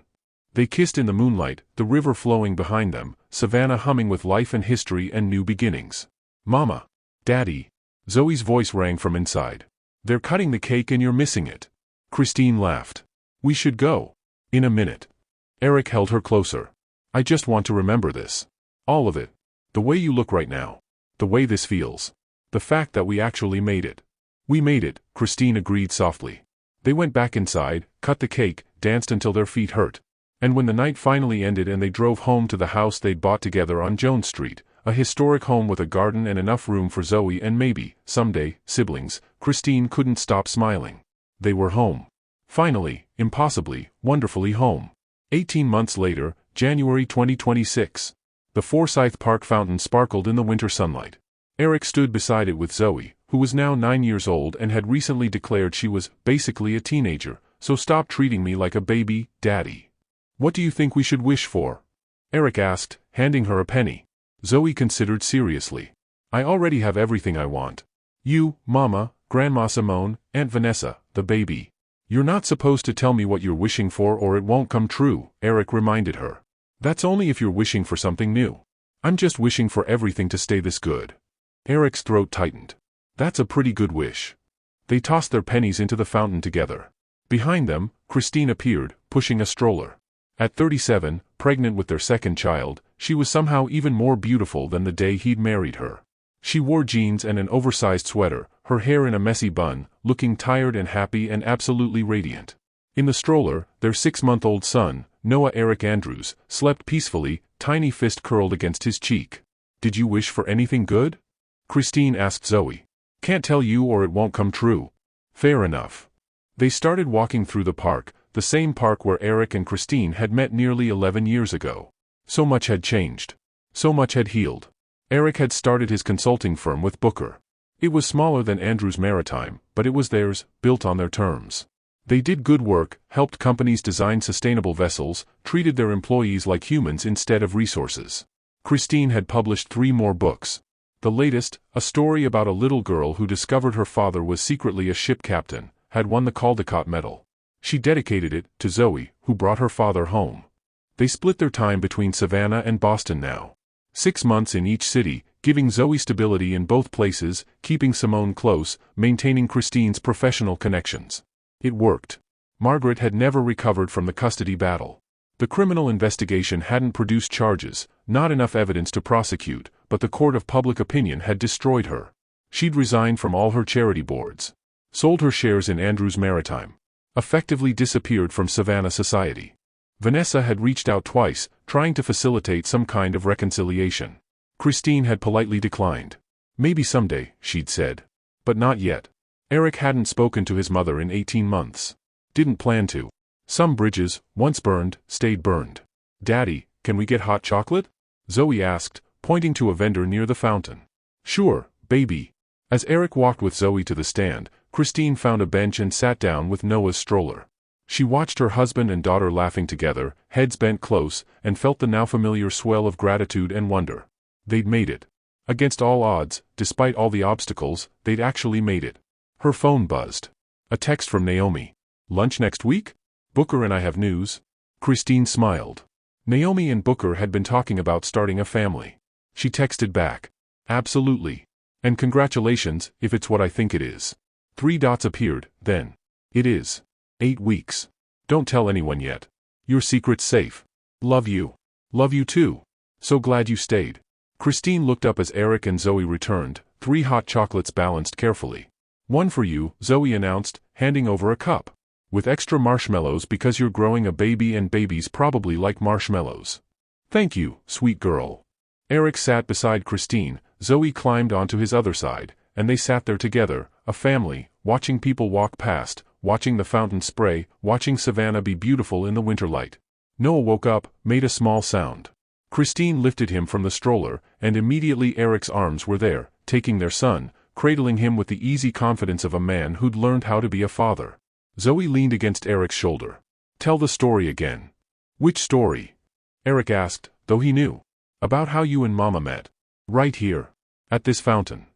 They kissed in the moonlight, the river flowing behind them, Savannah humming with life and history and new beginnings. Mama. Daddy. Zoe's voice rang from inside. They're cutting the cake and you're missing it. Christine laughed. We should go. In a minute. Erik held her closer. I just want to remember this. All of it. The way you look right now. The way this feels. The fact that we actually made it. We made it, Christine agreed softly. They went back inside, cut the cake, danced until their feet hurt. And when the night finally ended and they drove home to the house they'd bought together on Jones Street, a historic home with a garden and enough room for Zoe and maybe, someday, siblings, Christine couldn't stop smiling. They were home. Finally, impossibly, wonderfully home. 18 months later, January 2026. The Forsyth Park fountain sparkled in the winter sunlight. Erik stood beside it with Zoe, who was now 9 years old and had recently declared she was, basically a teenager, so stop treating me like a baby, Daddy. What do you think we should wish for? Erik asked, handing her a penny. Zoe considered seriously. I already have everything I want. You, Mama, Grandma Simone, Aunt Vanessa, the baby. You're not supposed to tell me what you're wishing for or it won't come true, Erik reminded her. That's only if you're wishing for something new. I'm just wishing for everything to stay this good. Erik's throat tightened. That's a pretty good wish. They tossed their pennies into the fountain together. Behind them, Christine appeared, pushing a stroller. At 37, pregnant with their second child, she was somehow even more beautiful than the day he'd married her. She wore jeans and an oversized sweater, her hair in a messy bun, looking tired and happy and absolutely radiant. In the stroller, their 6-month-old son, Noah Erik Andrews, slept peacefully, tiny fist curled against his cheek. Did you wish for anything good? Christine asked Zoe. Can't tell you or it won't come true. Fair enough. They started walking through the park, the same park where Erik and Christine had met nearly 11 years ago. So much had changed. So much had healed. Erik had started his consulting firm with Booker. It was smaller than Andrews Maritime, but it was theirs, built on their terms. They did good work, helped companies design sustainable vessels, treated their employees like humans instead of resources. Christine had published 3 more books. The latest, a story about a little girl who discovered her father was secretly a ship captain, had won the Caldecott Medal. She dedicated it to Zoe, who brought her father home. They split their time between Savannah and Boston now. 6 months in each city, giving Zoe stability in both places, keeping Simone close, maintaining Christine's professional connections. It worked. Margaret had never recovered from the custody battle. The criminal investigation hadn't produced charges, not enough evidence to prosecute, but the court of public opinion had destroyed her. She'd resigned from all her charity boards. Sold her shares in Andrews Maritime. Effectively disappeared from Savannah society. Vanessa had reached out twice, trying to facilitate some kind of reconciliation. Christine had politely declined. Maybe someday, she'd said. But not yet. Erik hadn't spoken to his mother in 18 months. Didn't plan to. Some bridges, once burned, stayed burned. Daddy, can we get hot chocolate? Zoe asked, pointing to a vendor near the fountain. Sure, baby. As Erik walked with Zoe to the stand, Christine found a bench and sat down with Noah's stroller. She watched her husband and daughter laughing together, heads bent close, and felt the now familiar swell of gratitude and wonder. They'd made it. Against all odds, despite all the obstacles, they'd actually made it. Her phone buzzed. A text from Naomi. Lunch next week? Booker and I have news. Christine smiled. Naomi and Booker had been talking about starting a family. She texted back. Absolutely. And congratulations, if it's what I think it is. 3 dots appeared, then. It is. 8 weeks. Don't tell anyone yet. Your secret's safe. Love you. Love you too. So glad you stayed. Christine looked up as Erik and Zoe returned, 3 hot chocolates balanced carefully. One for you, Zoe announced, handing over a cup. With extra marshmallows because you're growing a baby and babies probably like marshmallows. Thank you, sweet girl. Erik sat beside Christine, Zoe climbed onto his other side, and they sat there together, a family, watching people walk past, watching the fountain spray, watching Savannah be beautiful in the winter light. Noah woke up, made a small sound. Christine lifted him from the stroller, and immediately Erik's arms were there, taking their son, cradling him with the easy confidence of a man who'd learned how to be a father. Zoe leaned against Erik's shoulder. Tell the story again. Which story? Erik asked, though he knew. About how you and Mama met. Right here. At this fountain.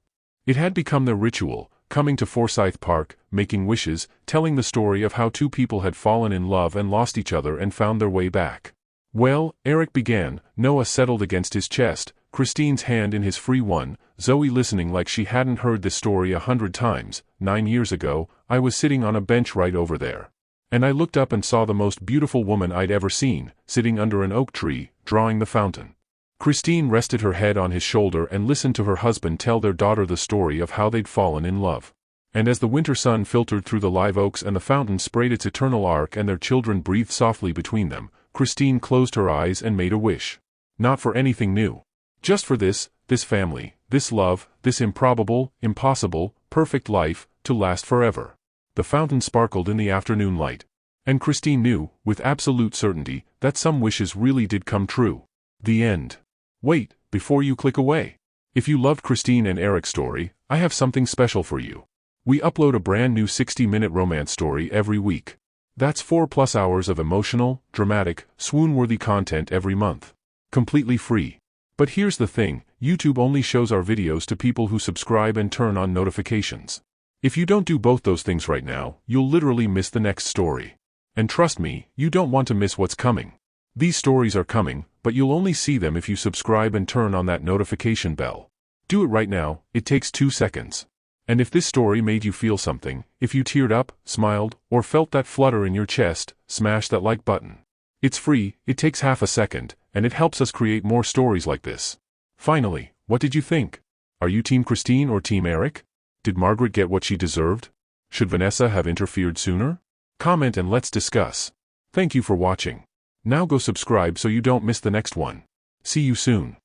It had become their ritual, coming to Forsyth Park, making wishes, telling the story of how two people had fallen in love and lost each other and found their way back. Well, Erik began, Noah settled against his chest, Christine's hand in his free one, Zoe listening like she hadn't heard this story 100 times. 9 years ago, I was sitting on a bench right over there. And I looked up and saw the most beautiful woman I'd ever seen, sitting under an oak tree, drawing the fountain. Christine rested her head on his shoulder and listened to her husband tell their daughter the story of how they'd fallen in love. And as the winter sun filtered through the live oaks and the fountain sprayed its eternal arc and their children breathed softly between them, Christine closed her eyes and made a wish. Not for anything new. Just for this family, this love, this improbable, impossible, perfect life, to last forever. The fountain sparkled in the afternoon light. And Christine knew, with absolute certainty, that some wishes really did come true. The end. Wait, before you click away. If you loved Christine and Erik's story, I have something special for you. We upload a brand new 60-minute romance story every week. That's 4+ hours of emotional, dramatic, swoon-worthy content every month. Completely free. But here's the thing, YouTube only shows our videos to people who subscribe and turn on notifications. If you don't do both those things right now, you'll literally miss the next story. And trust me, you don't want to miss what's coming. These stories are coming, but you'll only see them if you subscribe and turn on that notification bell. Do it right now, it takes 2 seconds. And if this story made you feel something, if you teared up, smiled, or felt that flutter in your chest, smash that like button. It's free, it takes half a second, and it helps us create more stories like this. Finally, what did you think? Are you Team Christine or Team Erik? Did Margaret get what she deserved? Should Vanessa have interfered sooner? Comment and let's discuss. Thank you for watching. Now go subscribe so you don't miss the next one. See you soon.